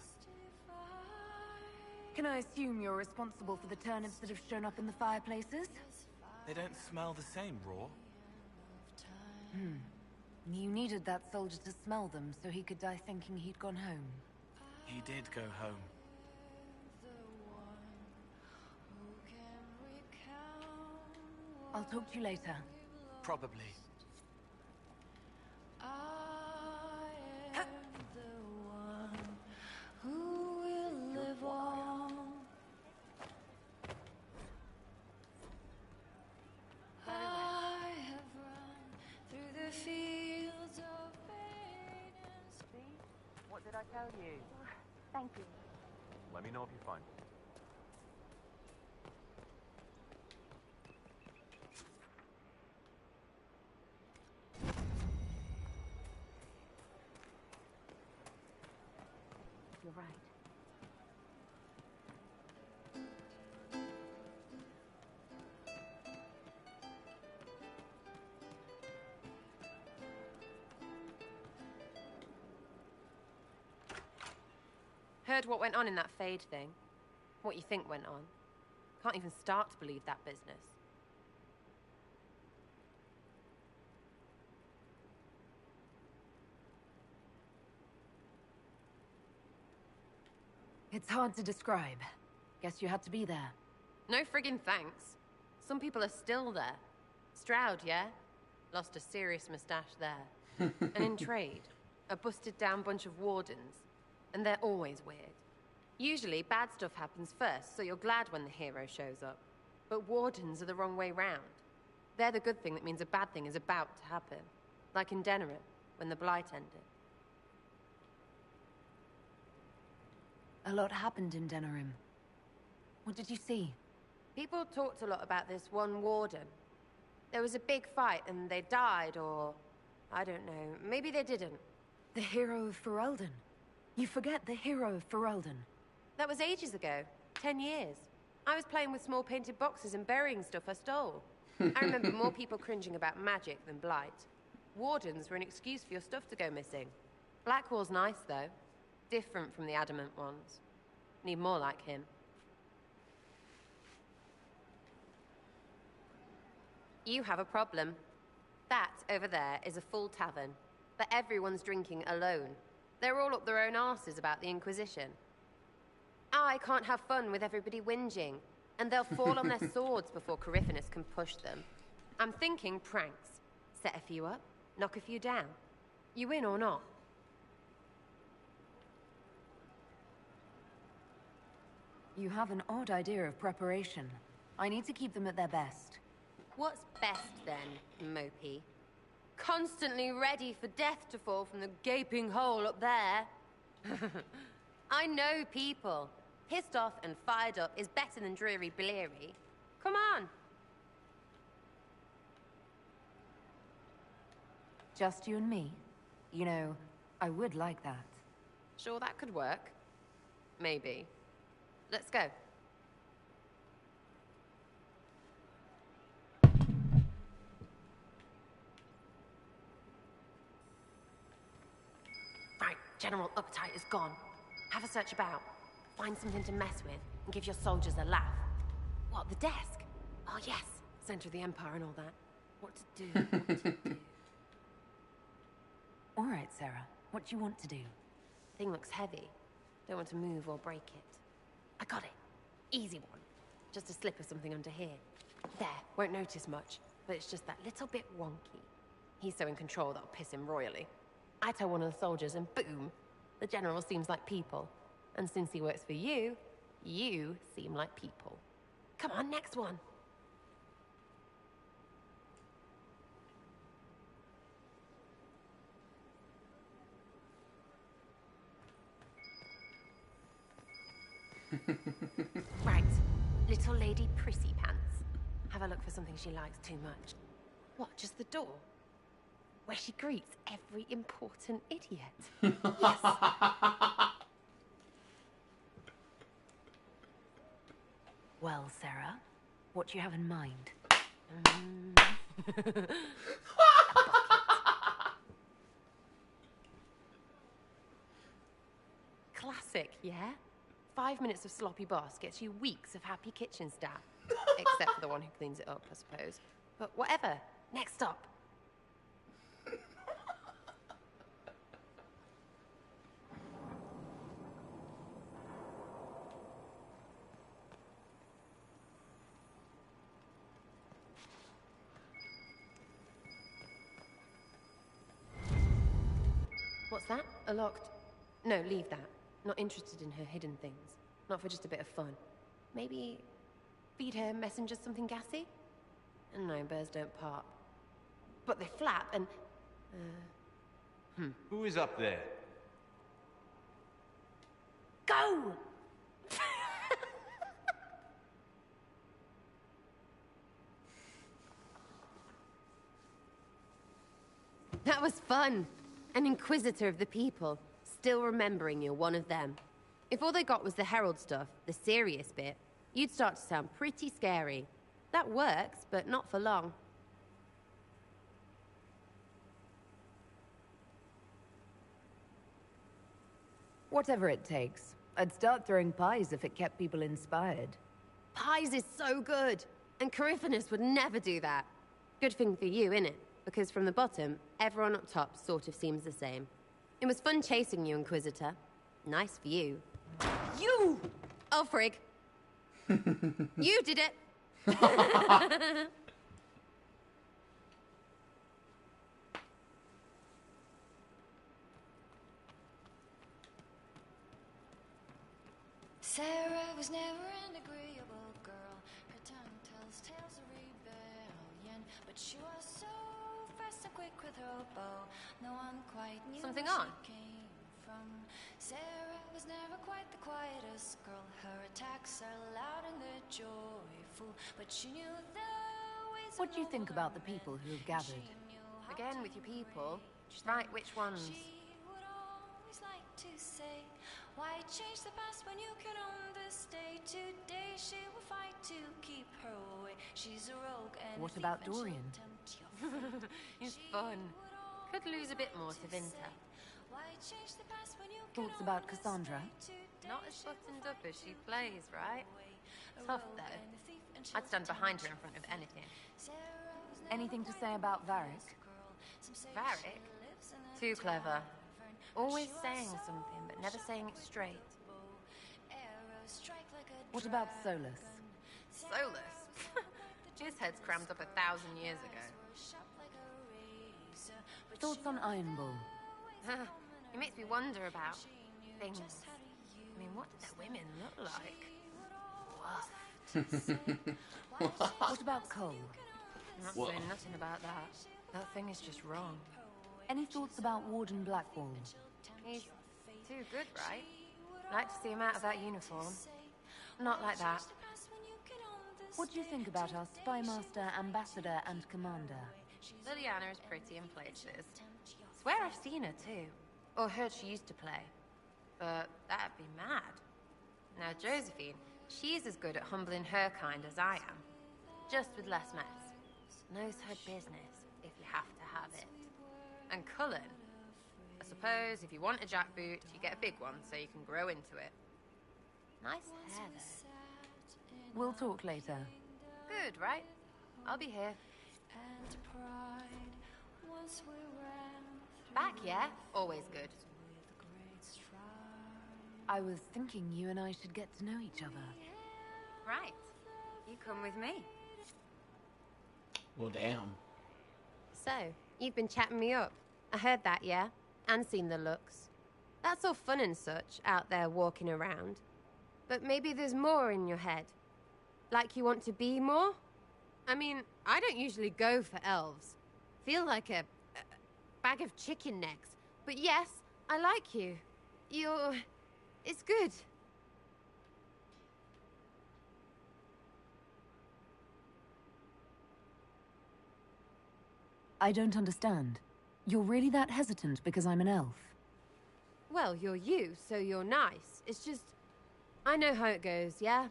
Can I assume you're responsible for the turnips that have shown up in the fireplaces? They don't smell the same, raw. You needed that soldier to smell them, so he could die thinking he'd gone home. He did go home. I'll talk to you later. Probably. What did I tell you? Thank you. Let me know if you find it. You're right. Heard what went on in that Fade thing. What you think went on. Can't even start to believe that business. It's hard to describe. Guess you had to be there. No friggin' thanks. Some people are still there. Stroud, yeah? Lost a serious moustache there. And in trade, a busted down bunch of wardens. And they're always weird. Usually, bad stuff happens first, so you're glad when the hero shows up. But wardens are the wrong way round. They're the good thing that means a bad thing is about to happen. Like in Denerim, when the Blight ended. A lot happened in Denerim. What did you see? People talked a lot about this one warden. There was a big fight and they died, or... I don't know, maybe they didn't. The hero of Ferelden. You forget the hero of Ferelden. That was ages ago. 10 years. I was playing with small painted boxes and burying stuff I stole. I remember more people cringing about magic than Blight. Wardens were an excuse for your stuff to go missing. Blackwall's nice, though. Different from the adamant ones. Need more like him. You have a problem. That over there is a full tavern, but everyone's drinking alone. They're all up their own arses about the Inquisition. I can't have fun with everybody whinging, and they'll fall on their swords before Corypheus can push them. I'm thinking pranks. Set a few up, knock a few down. You win or not? You have an odd idea of preparation. I need to keep them at their best. What's best then, Mopey? Constantly ready for death to fall from the gaping hole up there. I know people. Pissed off and fired up is better than dreary bleary. Come on. Just you and me? You know, I would like that. Sure, that could work. Maybe. Let's go. Right, general appetite is gone. Have a search about. Find something to mess with and give your soldiers a laugh. What, the desk? Oh yes, center of the Empire and all that. What to do, what to do. All right, Sarah. What do you want to do? Thing looks heavy. Don't want to move or break it. I got it. Easy one. Just a slip of something under here. There, won't notice much, but it's just that little bit wonky. He's so in control that'll piss him royally. I tell one of the soldiers and boom, the general seems like people. And since he works for you, you seem like people. Come on, next one. Right, little lady prissy pants. Have a look for something she likes too much. What, just the door? Where she greets every important idiot. Yes! Well, Sarah, what do you have in mind? Classic, yeah? 5 minutes of sloppy boss gets you weeks of happy kitchen staff. Except for the one who cleans it up, I suppose. But whatever. Next up. What's that? A locked... No, leave that. Not interested in her hidden things. Not for just a bit of fun. Maybe... feed her messengers something gassy? No, birds don't pop. But they flap and... Who is up there? Go! That was fun. An inquisitor of the people, still remembering you're one of them. If all they got was the herald stuff, the serious bit, you'd start to sound pretty scary. That works, but not for long. Whatever it takes. I'd start throwing pies if it kept people inspired. Pies is so good, and Corypheus would never do that. Good thing for you, innit? Because from the bottom, everyone up top sort of seems the same. It was fun chasing you, Inquisitor. Nice for you. You! Oh, frig. You did it! Sarah was never an agreeable girl. Her tongue tells tales of rebellion, but she was so fast and quick with her bow. No one quite knew Something where on? she came from. Sarah was never quite the quietest girl. Her attacks are loud and they're joyful, but she knew the ways. What do you think about the people who have gathered? Again, with your people. Right, which ones? She would always like to say, why change the past when you can own this day? Today she will fight to keep her away. She's a rogue and What about Dorian? He's fun. Could lose a bit more to Vinta. Thoughts about Cassandra? Not as buttoned up as she plays, right? Tough, though. I'd stand behind her in front of anything. Anything to say about Varric? Varric? Too clever. Always saying something, but never saying it straight. What about Solus? Solus? His head's crammed up 1,000 years ago. Thoughts on Iron Bull? It makes me wonder about things. I mean, what do their women look like? What about Cole? I'm not saying nothing about that. That thing is just wrong. Any thoughts about Warden Blackwall? He's too good, right? Like to see him out of that uniform. Not like that. What do you think about our Spy Master, Ambassador, and Commander? Liliana is pretty in places. Swear I've seen her too. Or heard she used to play. But that'd be mad. Now Josephine, she's as good at humbling her kind as I am. Just with less mess. Knows her business, if you have to have it. And Cullen, I suppose if you want a jackboot, you get a big one so you can grow into it. Nice hair though. We'll talk later. Good, right? I'll be here. Back, yeah? Always good. I was thinking you and I should get to know each other. Right. You come with me. Well, damn. So, you've been chatting me up. I heard that, yeah? And seen the looks. That's all fun and such, out there walking around. But maybe there's more in your head. Like you want to be more? I mean, I don't usually go for elves. Feel like a bag of chicken necks. But yes, I like you. It's good. I don't understand. You're really that hesitant because I'm an elf? Well, you're you, so you're nice. It's just... I know how it goes, yeah?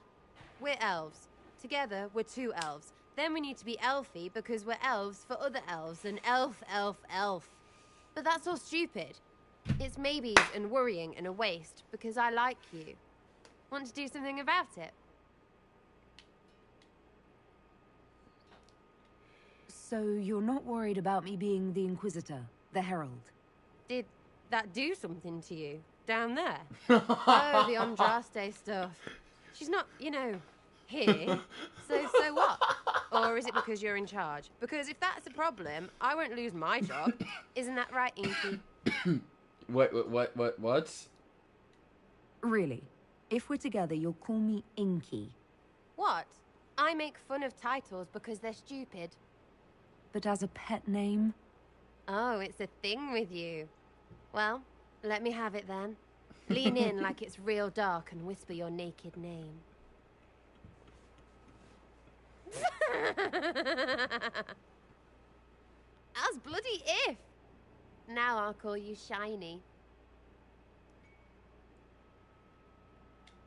We're elves. Together, we're two elves. Then we need to be elfy because we're elves for other elves, and elf. But that's all stupid. It's maybes and worrying and a waste because I like you. Want to do something about it? So you're not worried about me being the Inquisitor, the Herald? Did that do something to you? Down there? Oh, the Andraste stuff. She's not, you know, here. So what? Or is it because you're in charge? Because if that's a problem, I won't lose my job. Isn't that right, Inky? What? Really? If we're together, you'll call me Inky. What? I make fun of titles because they're stupid. But as a pet name? Oh, it's a thing with you. Well, let me have it then. Lean in like it's real dark and whisper your naked name. As bloody if. Now I'll call you Shiny.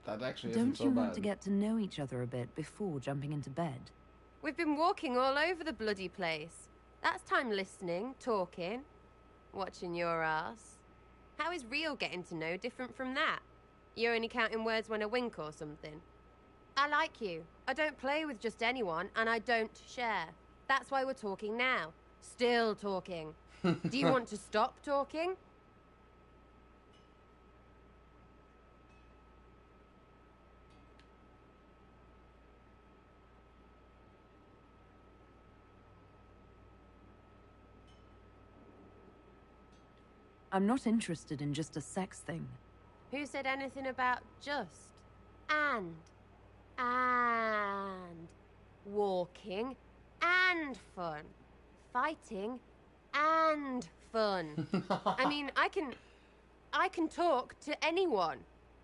That actually Don't isn't so you bad. want to get to know each other a bit before jumping into bed? We've been walking all over the bloody place. That's time listening, talking, watching your ass. How is real getting to know different from that? You're only counting words when I wink or something. I like you. I don't play with just anyone, and I don't share. That's why we're talking now. Still talking. Do you want to stop talking? I'm not interested in just a sex thing. Who said anything about just? And walking, and fun. Fighting, and fun. I mean, I can talk to anyone.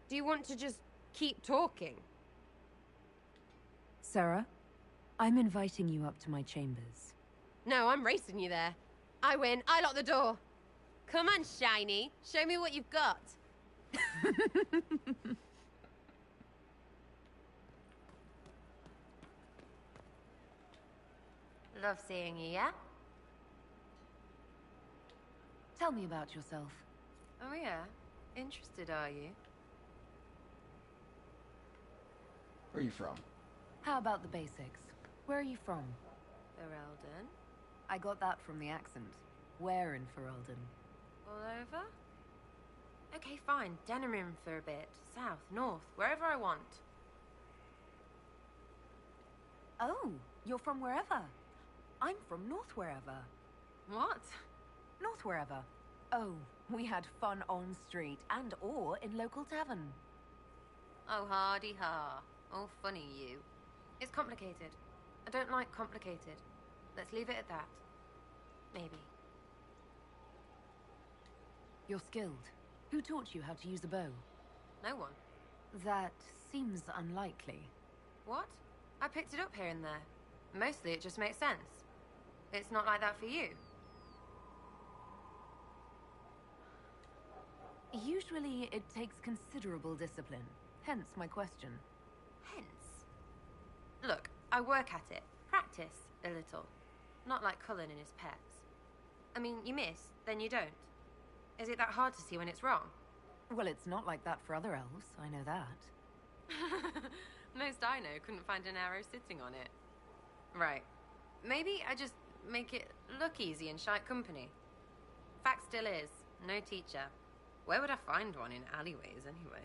Do you want to just keep talking? Sarah, I'm inviting you up to my chambers. No, I'm racing you there. I win. I lock the door. Come on, Shiny. Show me what you've got. Love seeing you, yeah? Tell me about yourself. Oh, yeah? Interested, are you? Where are you from? How about the basics? Where are you from? Ferelden. I got that from the accent. Where in Ferelden? All over? Okay, fine. Denerim for a bit. South, north, wherever I want. Oh, you're from wherever. I'm from north wherever. What? North wherever. Oh, we had fun on street and or in local tavern. Oh, hardy ha. Oh, funny you. It's complicated. I don't like complicated. Let's leave it at that. Maybe. You're skilled. Who taught you how to use a bow? No one. That seems unlikely. What? I picked it up here and there. Mostly it just makes sense. It's not like that for you. Usually it takes considerable discipline. Hence my question. Hence? Look, I work at it. Practice a little. Not like Cullen and his pets. I mean, you miss, then you don't. Is it that hard to see when it's wrong? Well, it's not like that for other elves, I know that. Most I know couldn't find an arrow sitting on it. Right. Maybe I just make it look easy in shite company. Fact still is, no teacher. Where would I find one in alleyways, anyway?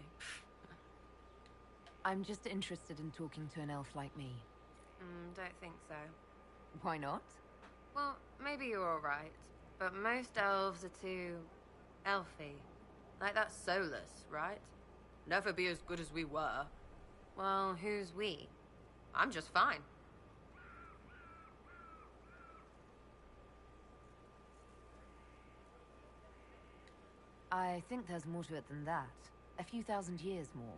I'm just interested in talking to an elf like me. Don't think so. Why not? Well, maybe you're alright, but most elves are too... elfy. Like that Solus, right? Never be as good as we were. Well, who's we? I'm just fine. I think there's more to it than that. A few thousand years more.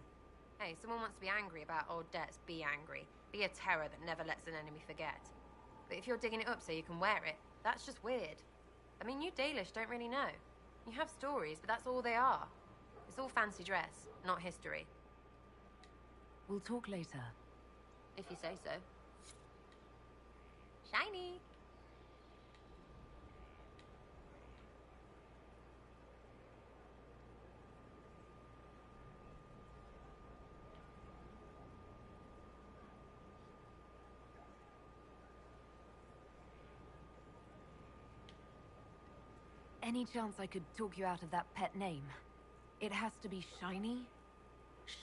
Hey, someone wants to be angry about old debts, be angry. Be a terror that never lets an enemy forget. But if you're digging it up so you can wear it, that's just weird. I mean, you Dalish don't really know. You have stories, but that's all they are. It's all fancy dress, not history. We'll talk later. If you say so. Shiny! Any chance I could talk you out of that pet name? It has to be shiny?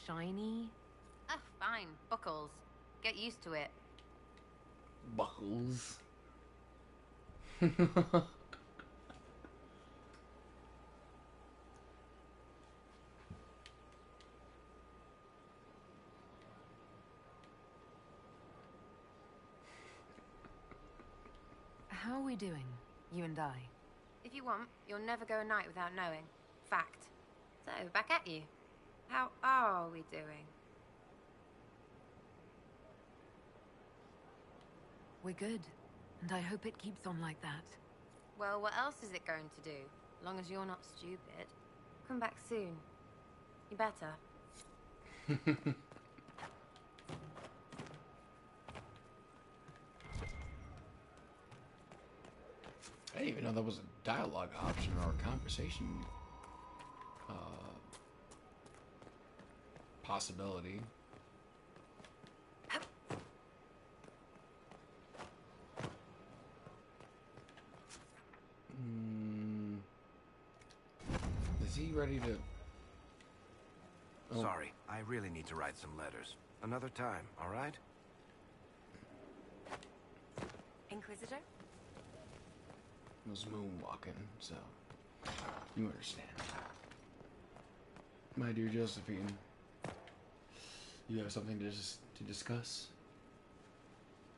Shiny? Ah, fine. Buckles. Get used to it. Buckles. How are we doing, you and I? If you want, you'll never go a night without knowing. Fact. So, back at you. How are we doing? We're good, and I hope it keeps on like that. Well, what else is it going to do? As long as you're not stupid. Come back soon. You better. I didn't even know that was a dialogue option or a conversation possibility. Is he ready to... Oh. Sorry, I really need to write some letters. Another time, all right? Inquisitor? Was moonwalking, so you understand. My dear Josephine, you have something to discuss?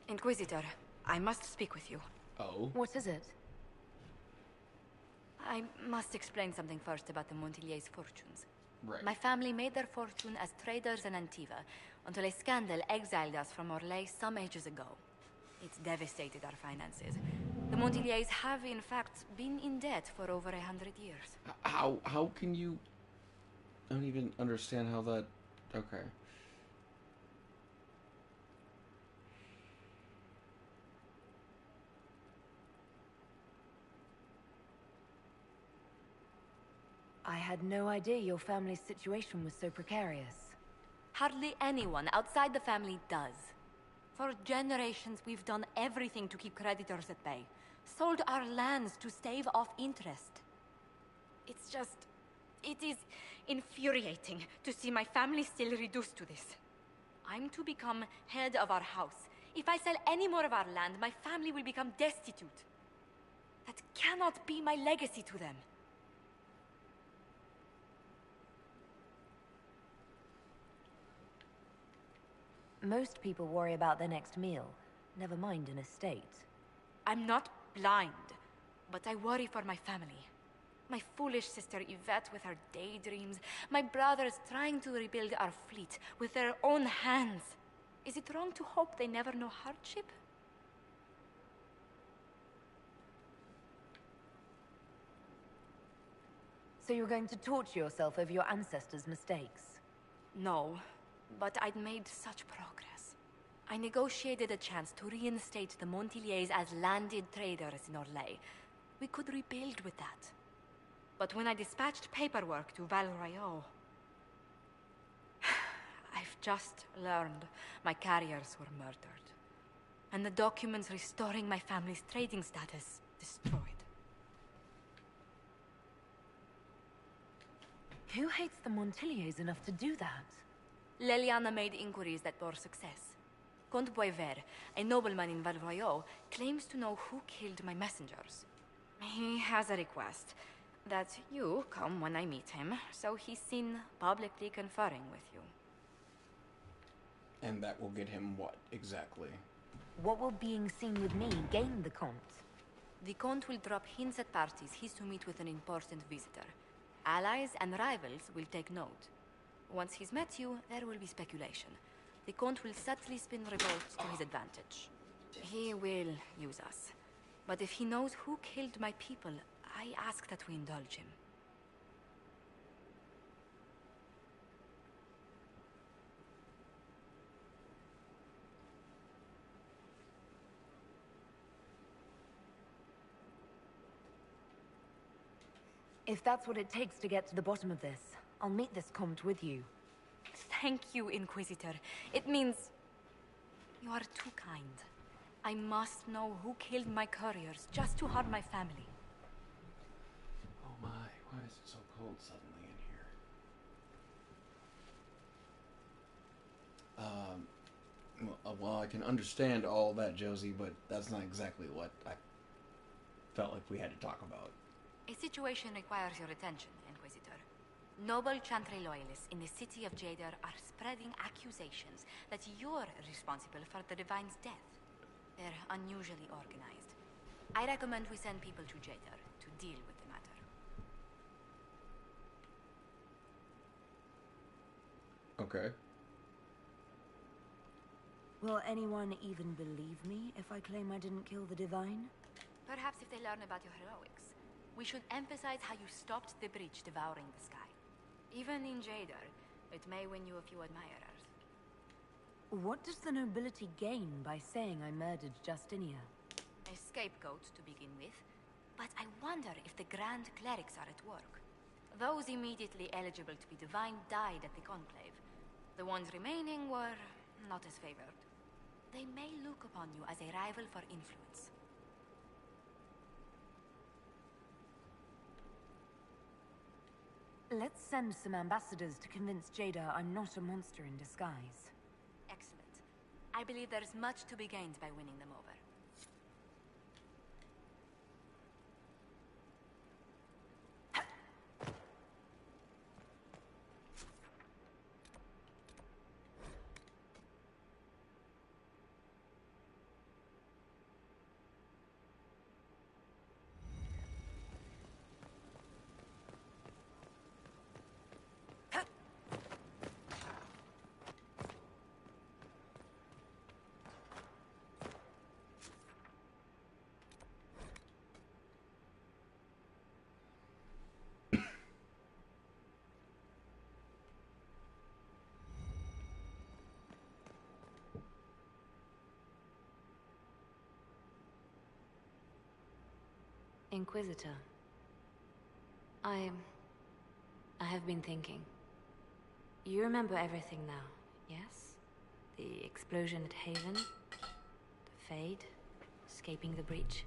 Inquisitor, I must speak with you. Oh? What is it? I must explain something first about the Montillier's fortunes. Right. My family made their fortune as traders in Antiva until a scandal exiled us from Orlais some ages ago. It's devastated our finances. The Montillier's have, in fact, been in debt for over 100 years. How can you... I don't even understand how that... Okay. I had no idea your family's situation was so precarious. Hardly anyone outside the family does. For generations, we've done everything to keep creditors at bay. sold our lands to stave off interest. It is infuriating to see my family still reduced to this. I'm to become head of our house. If I sell any more of our land, my family will become destitute. That cannot be my legacy to them. Most people worry about their next meal, never mind an estate. I'm not blind, but I worry for my family. My foolish sister Yvette with her daydreams. My brothers trying to rebuild our fleet with their own hands. Is it wrong to hope they never know hardship? So you're going to torture yourself over your ancestors' mistakes? No, but I'd made such progress. I negotiated a chance to reinstate the Montiliers as landed traders in Orlais. We could rebuild with that. But when I dispatched paperwork to Val Royeaux, I've just learned my carriers were murdered. And the documents restoring my family's trading status destroyed. Who hates the Montiliers enough to do that? Leliana made inquiries that bore success. Comte Boisvert, a nobleman in Val Royeaux, claims to know who killed my messengers. He has a request that you come when I meet him, so he's seen publicly conferring with you. And that will get him what, exactly? What will being seen with me gain the Comte? The Comte will drop hints at parties he's to meet with an important visitor. Allies and rivals will take note. Once he's met you, there will be speculation. The Comte will subtly spin revolts to his advantage. He will use us. But if he knows who killed my people, I ask that we indulge him. If that's what it takes to get to the bottom of this, I'll meet this Comte with you. Thank you, Inquisitor. It means you are too kind. I must know who killed my couriers just to harm my family. Oh my, why is it so cold suddenly in here? Well, I can understand all that, Josie, but that's not exactly what I felt like we had to talk about. A situation requires your attention, Inquisitor. Noble Chantry loyalists in the city of Jadar are spreading accusations that you're responsible for the Divine's death. They're unusually organized. I recommend we send people to Jadar to deal with the matter. Okay. Will anyone even believe me if I claim I didn't kill the Divine? Perhaps if they learn about your heroics. We should emphasize how you stopped the breach devouring the sky. Even in Jadar, it may win you a few admirers. What does the nobility gain by saying I murdered Justinia? A scapegoat to begin with, but I wonder if the Grand Clerics are at work. Those immediately eligible to be divine died at the Conclave. The ones remaining were not as favored. They may look upon you as a rival for influence. Let's send some ambassadors to convince Jada I'm not a monster in disguise. Excellent. I believe there's much to be gained by winning them over. Inquisitor, I have been thinking. You remember everything now, yes? The explosion at Haven, the Fade, escaping the breach.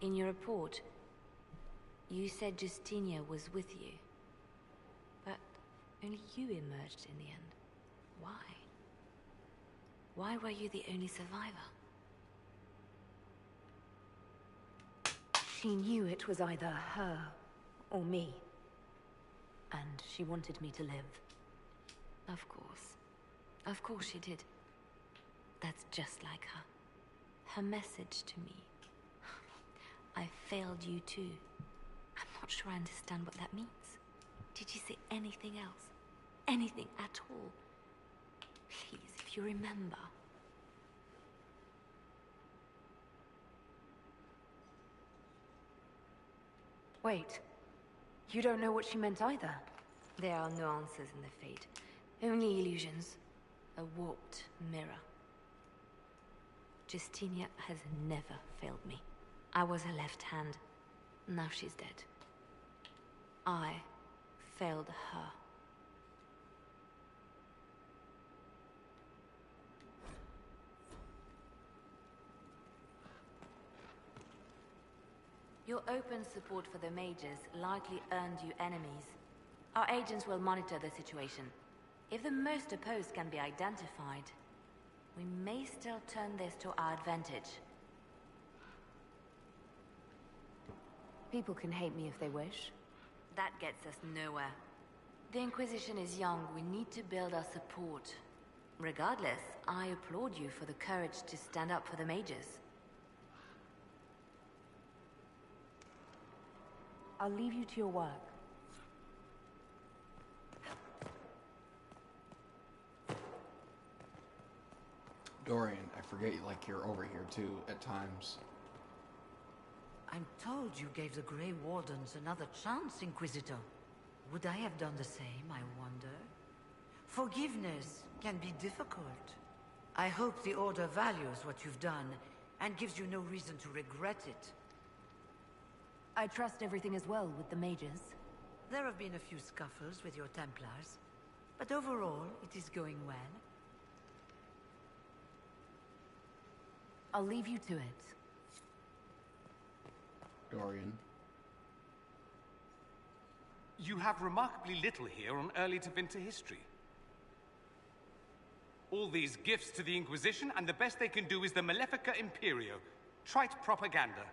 In your report, you said Justinia was with you. But only you emerged in the end. Why? Why were you the only survivor? She knew it was either her or me. And she wanted me to live. Of course. Of course she did. That's just like her. Her message to me. I failed you too. I'm not sure I understand what that means. Did you say anything else? Anything at all? Please, if you remember. Wait. You don't know what she meant either? There are no answers in the fate. Only illusions. A warped mirror. Justinia has never failed me. I was her left hand. Now she's dead. I failed her. Your open support for the mages likely earned you enemies. Our agents will monitor the situation. If the most opposed can be identified, we may still turn this to our advantage. People can hate me if they wish. That gets us nowhere. The Inquisition is young. We need to build our support. Regardless, I applaud you for the courage to stand up for the mages. I'll leave you to your work. Dorian, I forget you're over here too at times. I'm told you gave the Grey Wardens another chance, Inquisitor. Would I have done the same, I wonder? Forgiveness can be difficult. I hope the Order values what you've done and gives you no reason to regret it. I trust everything is well with the mages. There have been a few scuffles with your Templars, but overall, it is going well. I'll leave you to it. Dorian. You have remarkably little here on early Tevinter history. All these gifts to the Inquisition, and the best they can do is the Malefica Imperio. Trite propaganda.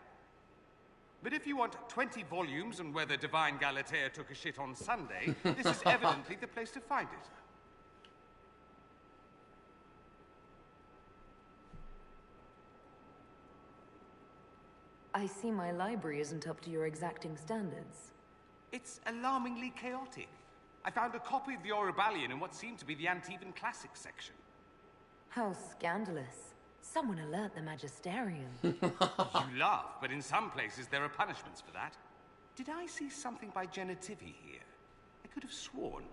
But if you want 20 volumes on whether Divine Galatea took a shit on Sunday, this is evidently the place to find it. I see my library isn't up to your exacting standards. It's alarmingly chaotic. I found a copy of the Oribalian in what seemed to be the Antivan Classics section. How scandalous. Someone alert the Magisterium. You laugh, but in some places there are punishments for that. Did I see something by Genitivi here? I could have sworn.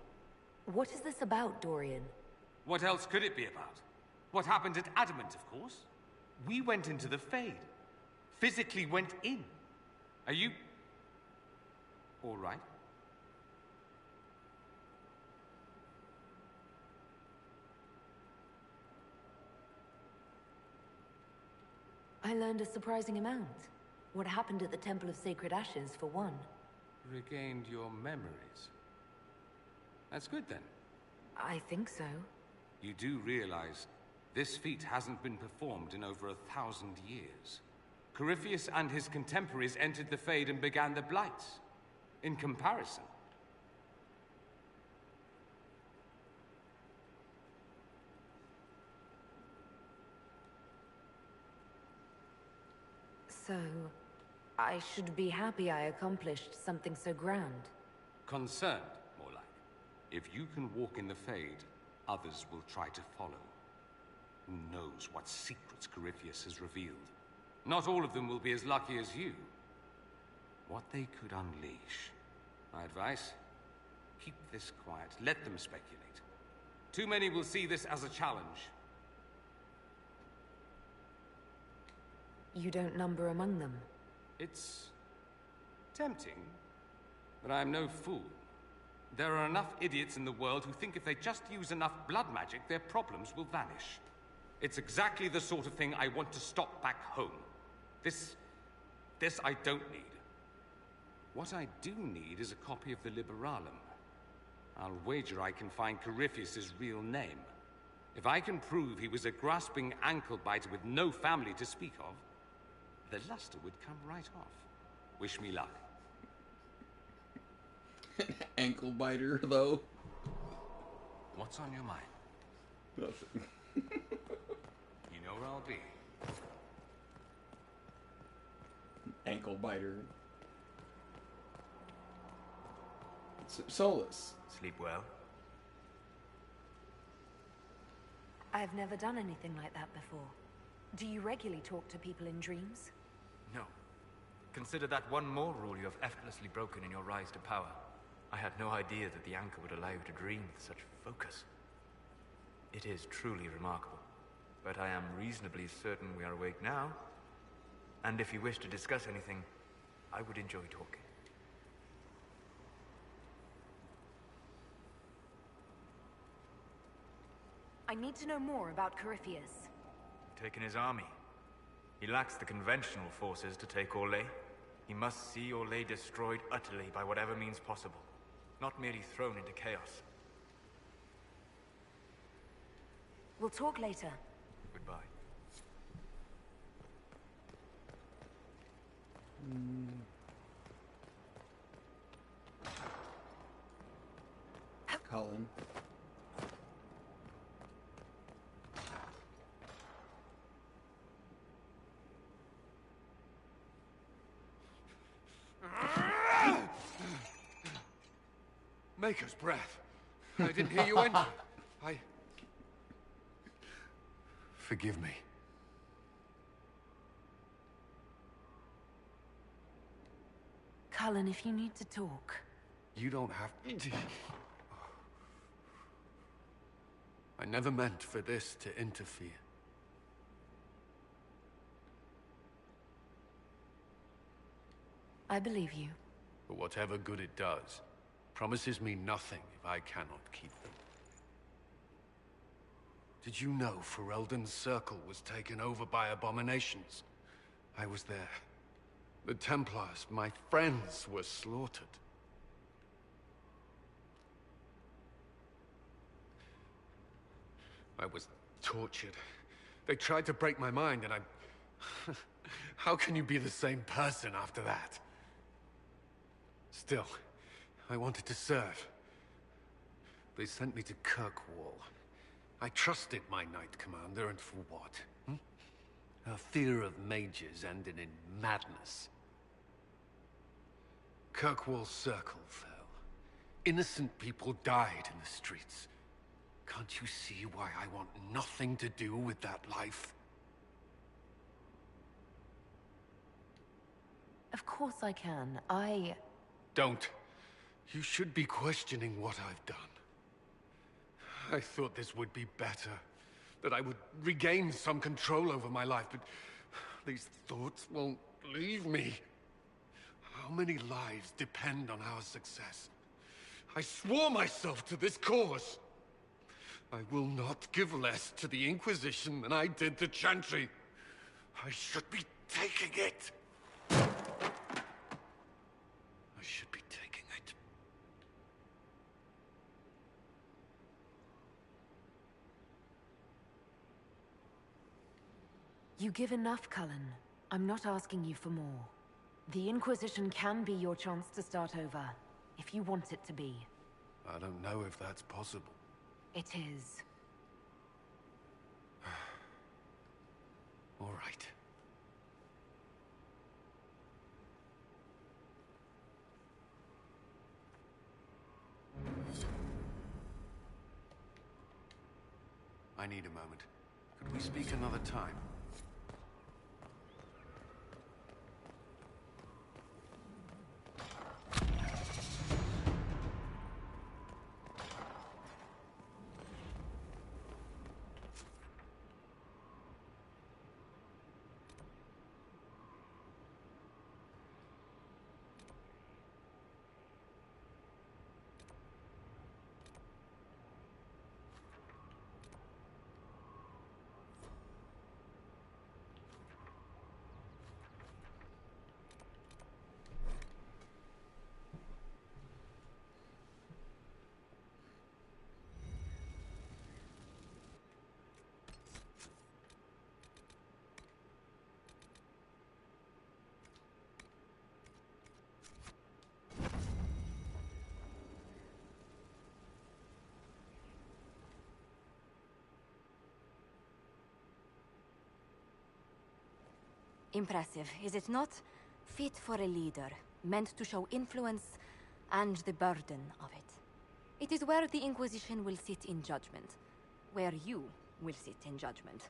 What is this about, Dorian? What else could it be about? What happened at Adamant, of course. We went into the Fade. Physically went in. Are you... all right? I learned a surprising amount. What happened at the Temple of Sacred Ashes, for one. Regained your memories. That's good, then. I think so. You do realize this feat hasn't been performed in over 1,000 years. Corypheus and his contemporaries entered the Fade and began the Blights. In comparison. So, I should be happy I accomplished something so grand. Concerned, more like. If you can walk in the Fade, others will try to follow. Who knows what secrets Corypheus has revealed? Not all of them will be as lucky as you. What they could unleash. My advice? Keep this quiet. Let them speculate. Too many will see this as a challenge. You don't number among them. It's tempting, but I'm no fool. There are enough idiots in the world who think if they just use enough blood magic, their problems will vanish. It's exactly the sort of thing I want to stop back home. This This I don't need. What I do need is a copy of the Liberalum. I'll wager I can find Corypheus' real name. If I can prove he was a grasping ankle-biter with no family to speak of, the luster would come right off. Wish me luck. Ankle biter, though. What's on your mind? Nothing. You know where I'll be. Ankle biter. Solus. Sleep well? I've never done anything like that before. Do you regularly talk to people in dreams? No. Consider that one more rule you have effortlessly broken in your rise to power. I had no idea that the anchor would allow you to dream with such focus. It is truly remarkable. But I am reasonably certain we are awake now. And if you wish to discuss anything, I would enjoy talking. I need to know more about Corypheus. Taken his army. He lacks the conventional forces to take Orlais. He must see Orlais destroyed utterly by whatever means possible, not merely thrown into chaos. We'll talk later. Goodbye. Colin. Maker's breath. I didn't hear you enter. Forgive me. Cullen, if you need to talk. You don't have... I never meant for this to interfere. I believe you. But whatever good it does, promises me nothing if I cannot keep them. Did you know Ferelden's circle was taken over by abominations? I was there. The Templars, my friends, were slaughtered. I was tortured. They tried to break my mind, and I... How can you be the same person after that? Still, I wanted to serve. They sent me to Kirkwall. I trusted my Knight Commander, and for what? Her fear of mages ended in madness. Kirkwall's circle fell. Innocent people died in the streets. Can't you see why I want nothing to do with that life? Of course I can. Don't. You should be questioning what I've done. I thought this would be better. That I would regain some control over my life, but these thoughts won't leave me. How many lives depend on our success? I swore myself to this cause. I will not give less to the Inquisition than I did to Chantry. I should be taking it. I should be taking it. You give enough, Cullen. I'm not asking you for more. The Inquisition can be your chance to start over, if you want it to be. I don't know if that's possible. It is. All right. I need a moment. Could we speak another time? Impressive, is it not? Fit for a leader, meant to show influence and the burden of it. It is where the Inquisition will sit in judgment. Where you will sit in judgment.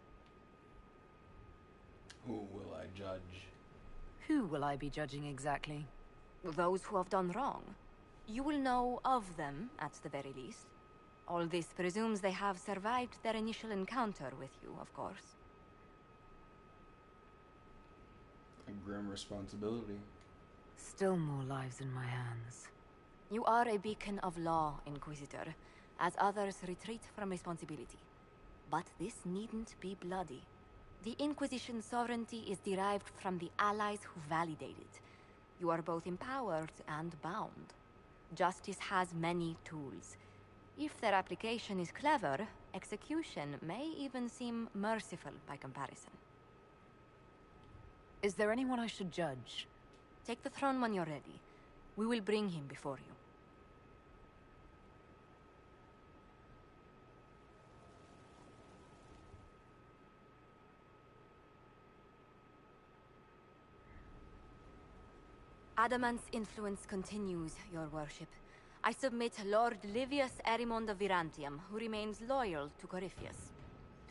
Who will I judge? Who will I be judging exactly? Those who have done wrong. You will know of them, at the very least. All this presumes they have survived their initial encounter with you, of course. A grim responsibility. Still more lives in my hands. You are a beacon of law, Inquisitor, as others retreat from responsibility. But this needn't be bloody. The Inquisition's sovereignty is derived from the allies who validate it. You are both empowered and bound. Justice has many tools. If their application is clever, execution may even seem merciful by comparison. Is there anyone I should judge? Take the throne when you're ready. We will bring him before you. Adamant's influence continues, your worship. I submit Lord Livius Erimond of Virantium, who remains loyal to Corypheus.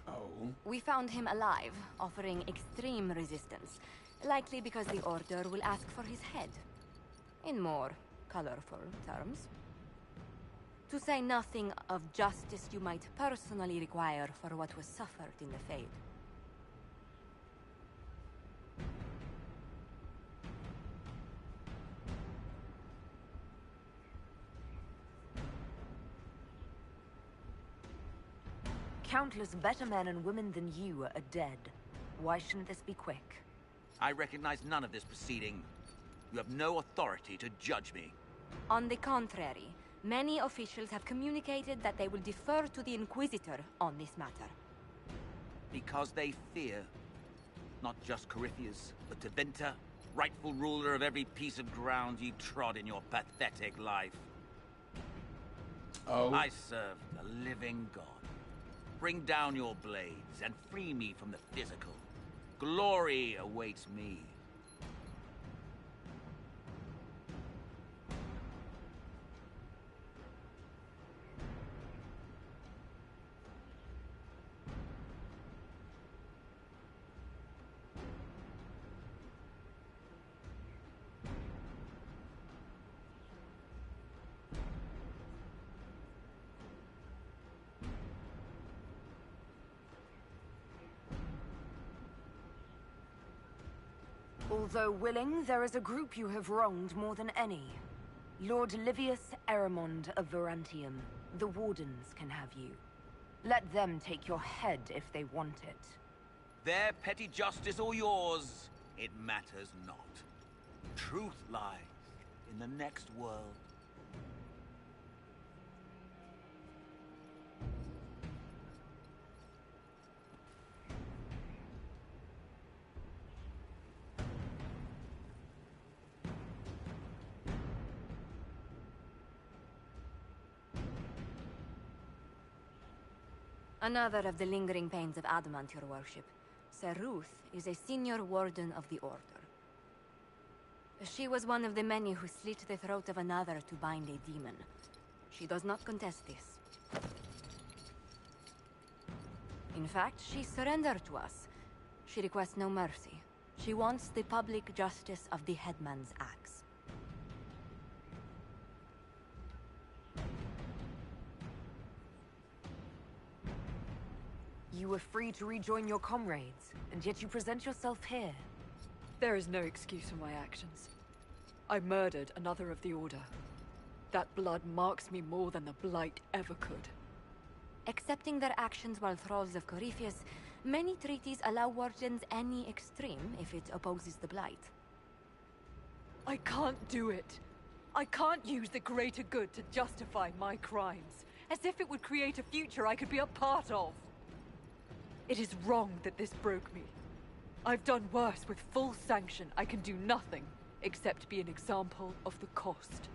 Oh. We found him alive, offering extreme resistance, likely because the Order will ask for his head. In more colorful terms. To say nothing of justice you might personally require for what was suffered in the Fade. Countless better men and women than you are dead. Why shouldn't this be quick? I recognize none of this proceeding. You have no authority to judge me. On the contrary, many officials have communicated that they will defer to the Inquisitor on this matter. Because they fear. Not just Corypheus, but Tevinter, rightful ruler of every piece of ground you trod in your pathetic life. Oh. I serve the living God. Bring down your blades and free me from the physical. Glory awaits me. Although willing, there is a group you have wronged more than any. Lord Livius Erimond of Virantium. The Wardens can have you. Let them take your head if they want it. Their petty justice or yours, it matters not. Truth lies in the next world. Another of the lingering pains of Adamant, your worship. Sir Ruth is a senior warden of the Order. She was one of the many who slit the throat of another to bind a demon. She does not contest this. In fact, she surrendered to us. She requests no mercy. She wants the public justice of the Headman's axe. You were free to rejoin your comrades, and yet you present yourself here. There is no excuse for my actions. I murdered another of the Order. That blood marks me more than the Blight ever could. Accepting their actions while thralls of Corypheus, many treaties allow wardens any extreme if it opposes the Blight. I can't do it. I can't use the greater good to justify my crimes, as if it would create a future I could be a part of. It is wrong that this broke me. I've done worse with full sanction. I can do nothing except be an example of the cost.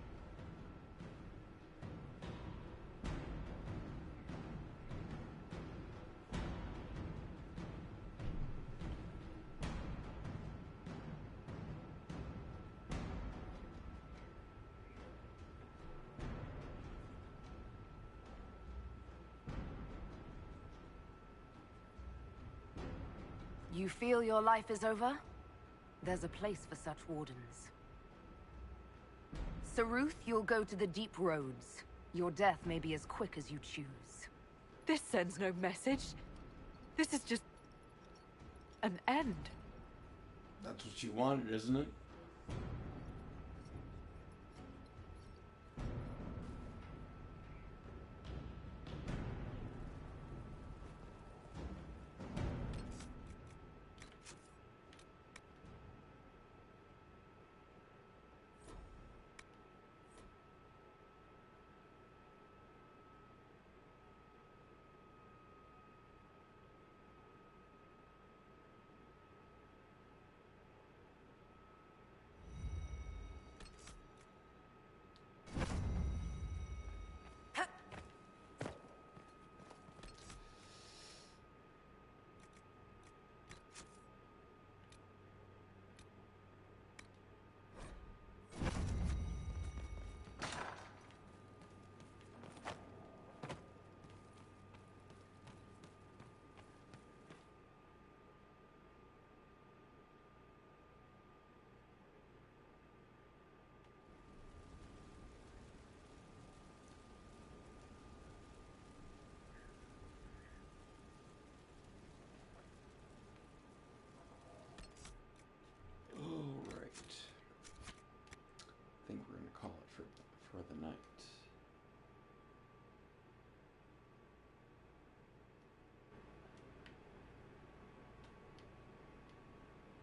You feel your life is over? There's a place for such wardens. Saruth, you'll go to the Deep Roads. Your death may be as quick as you choose. This sends no message. This is just... an end. That's what you wanted, isn't it?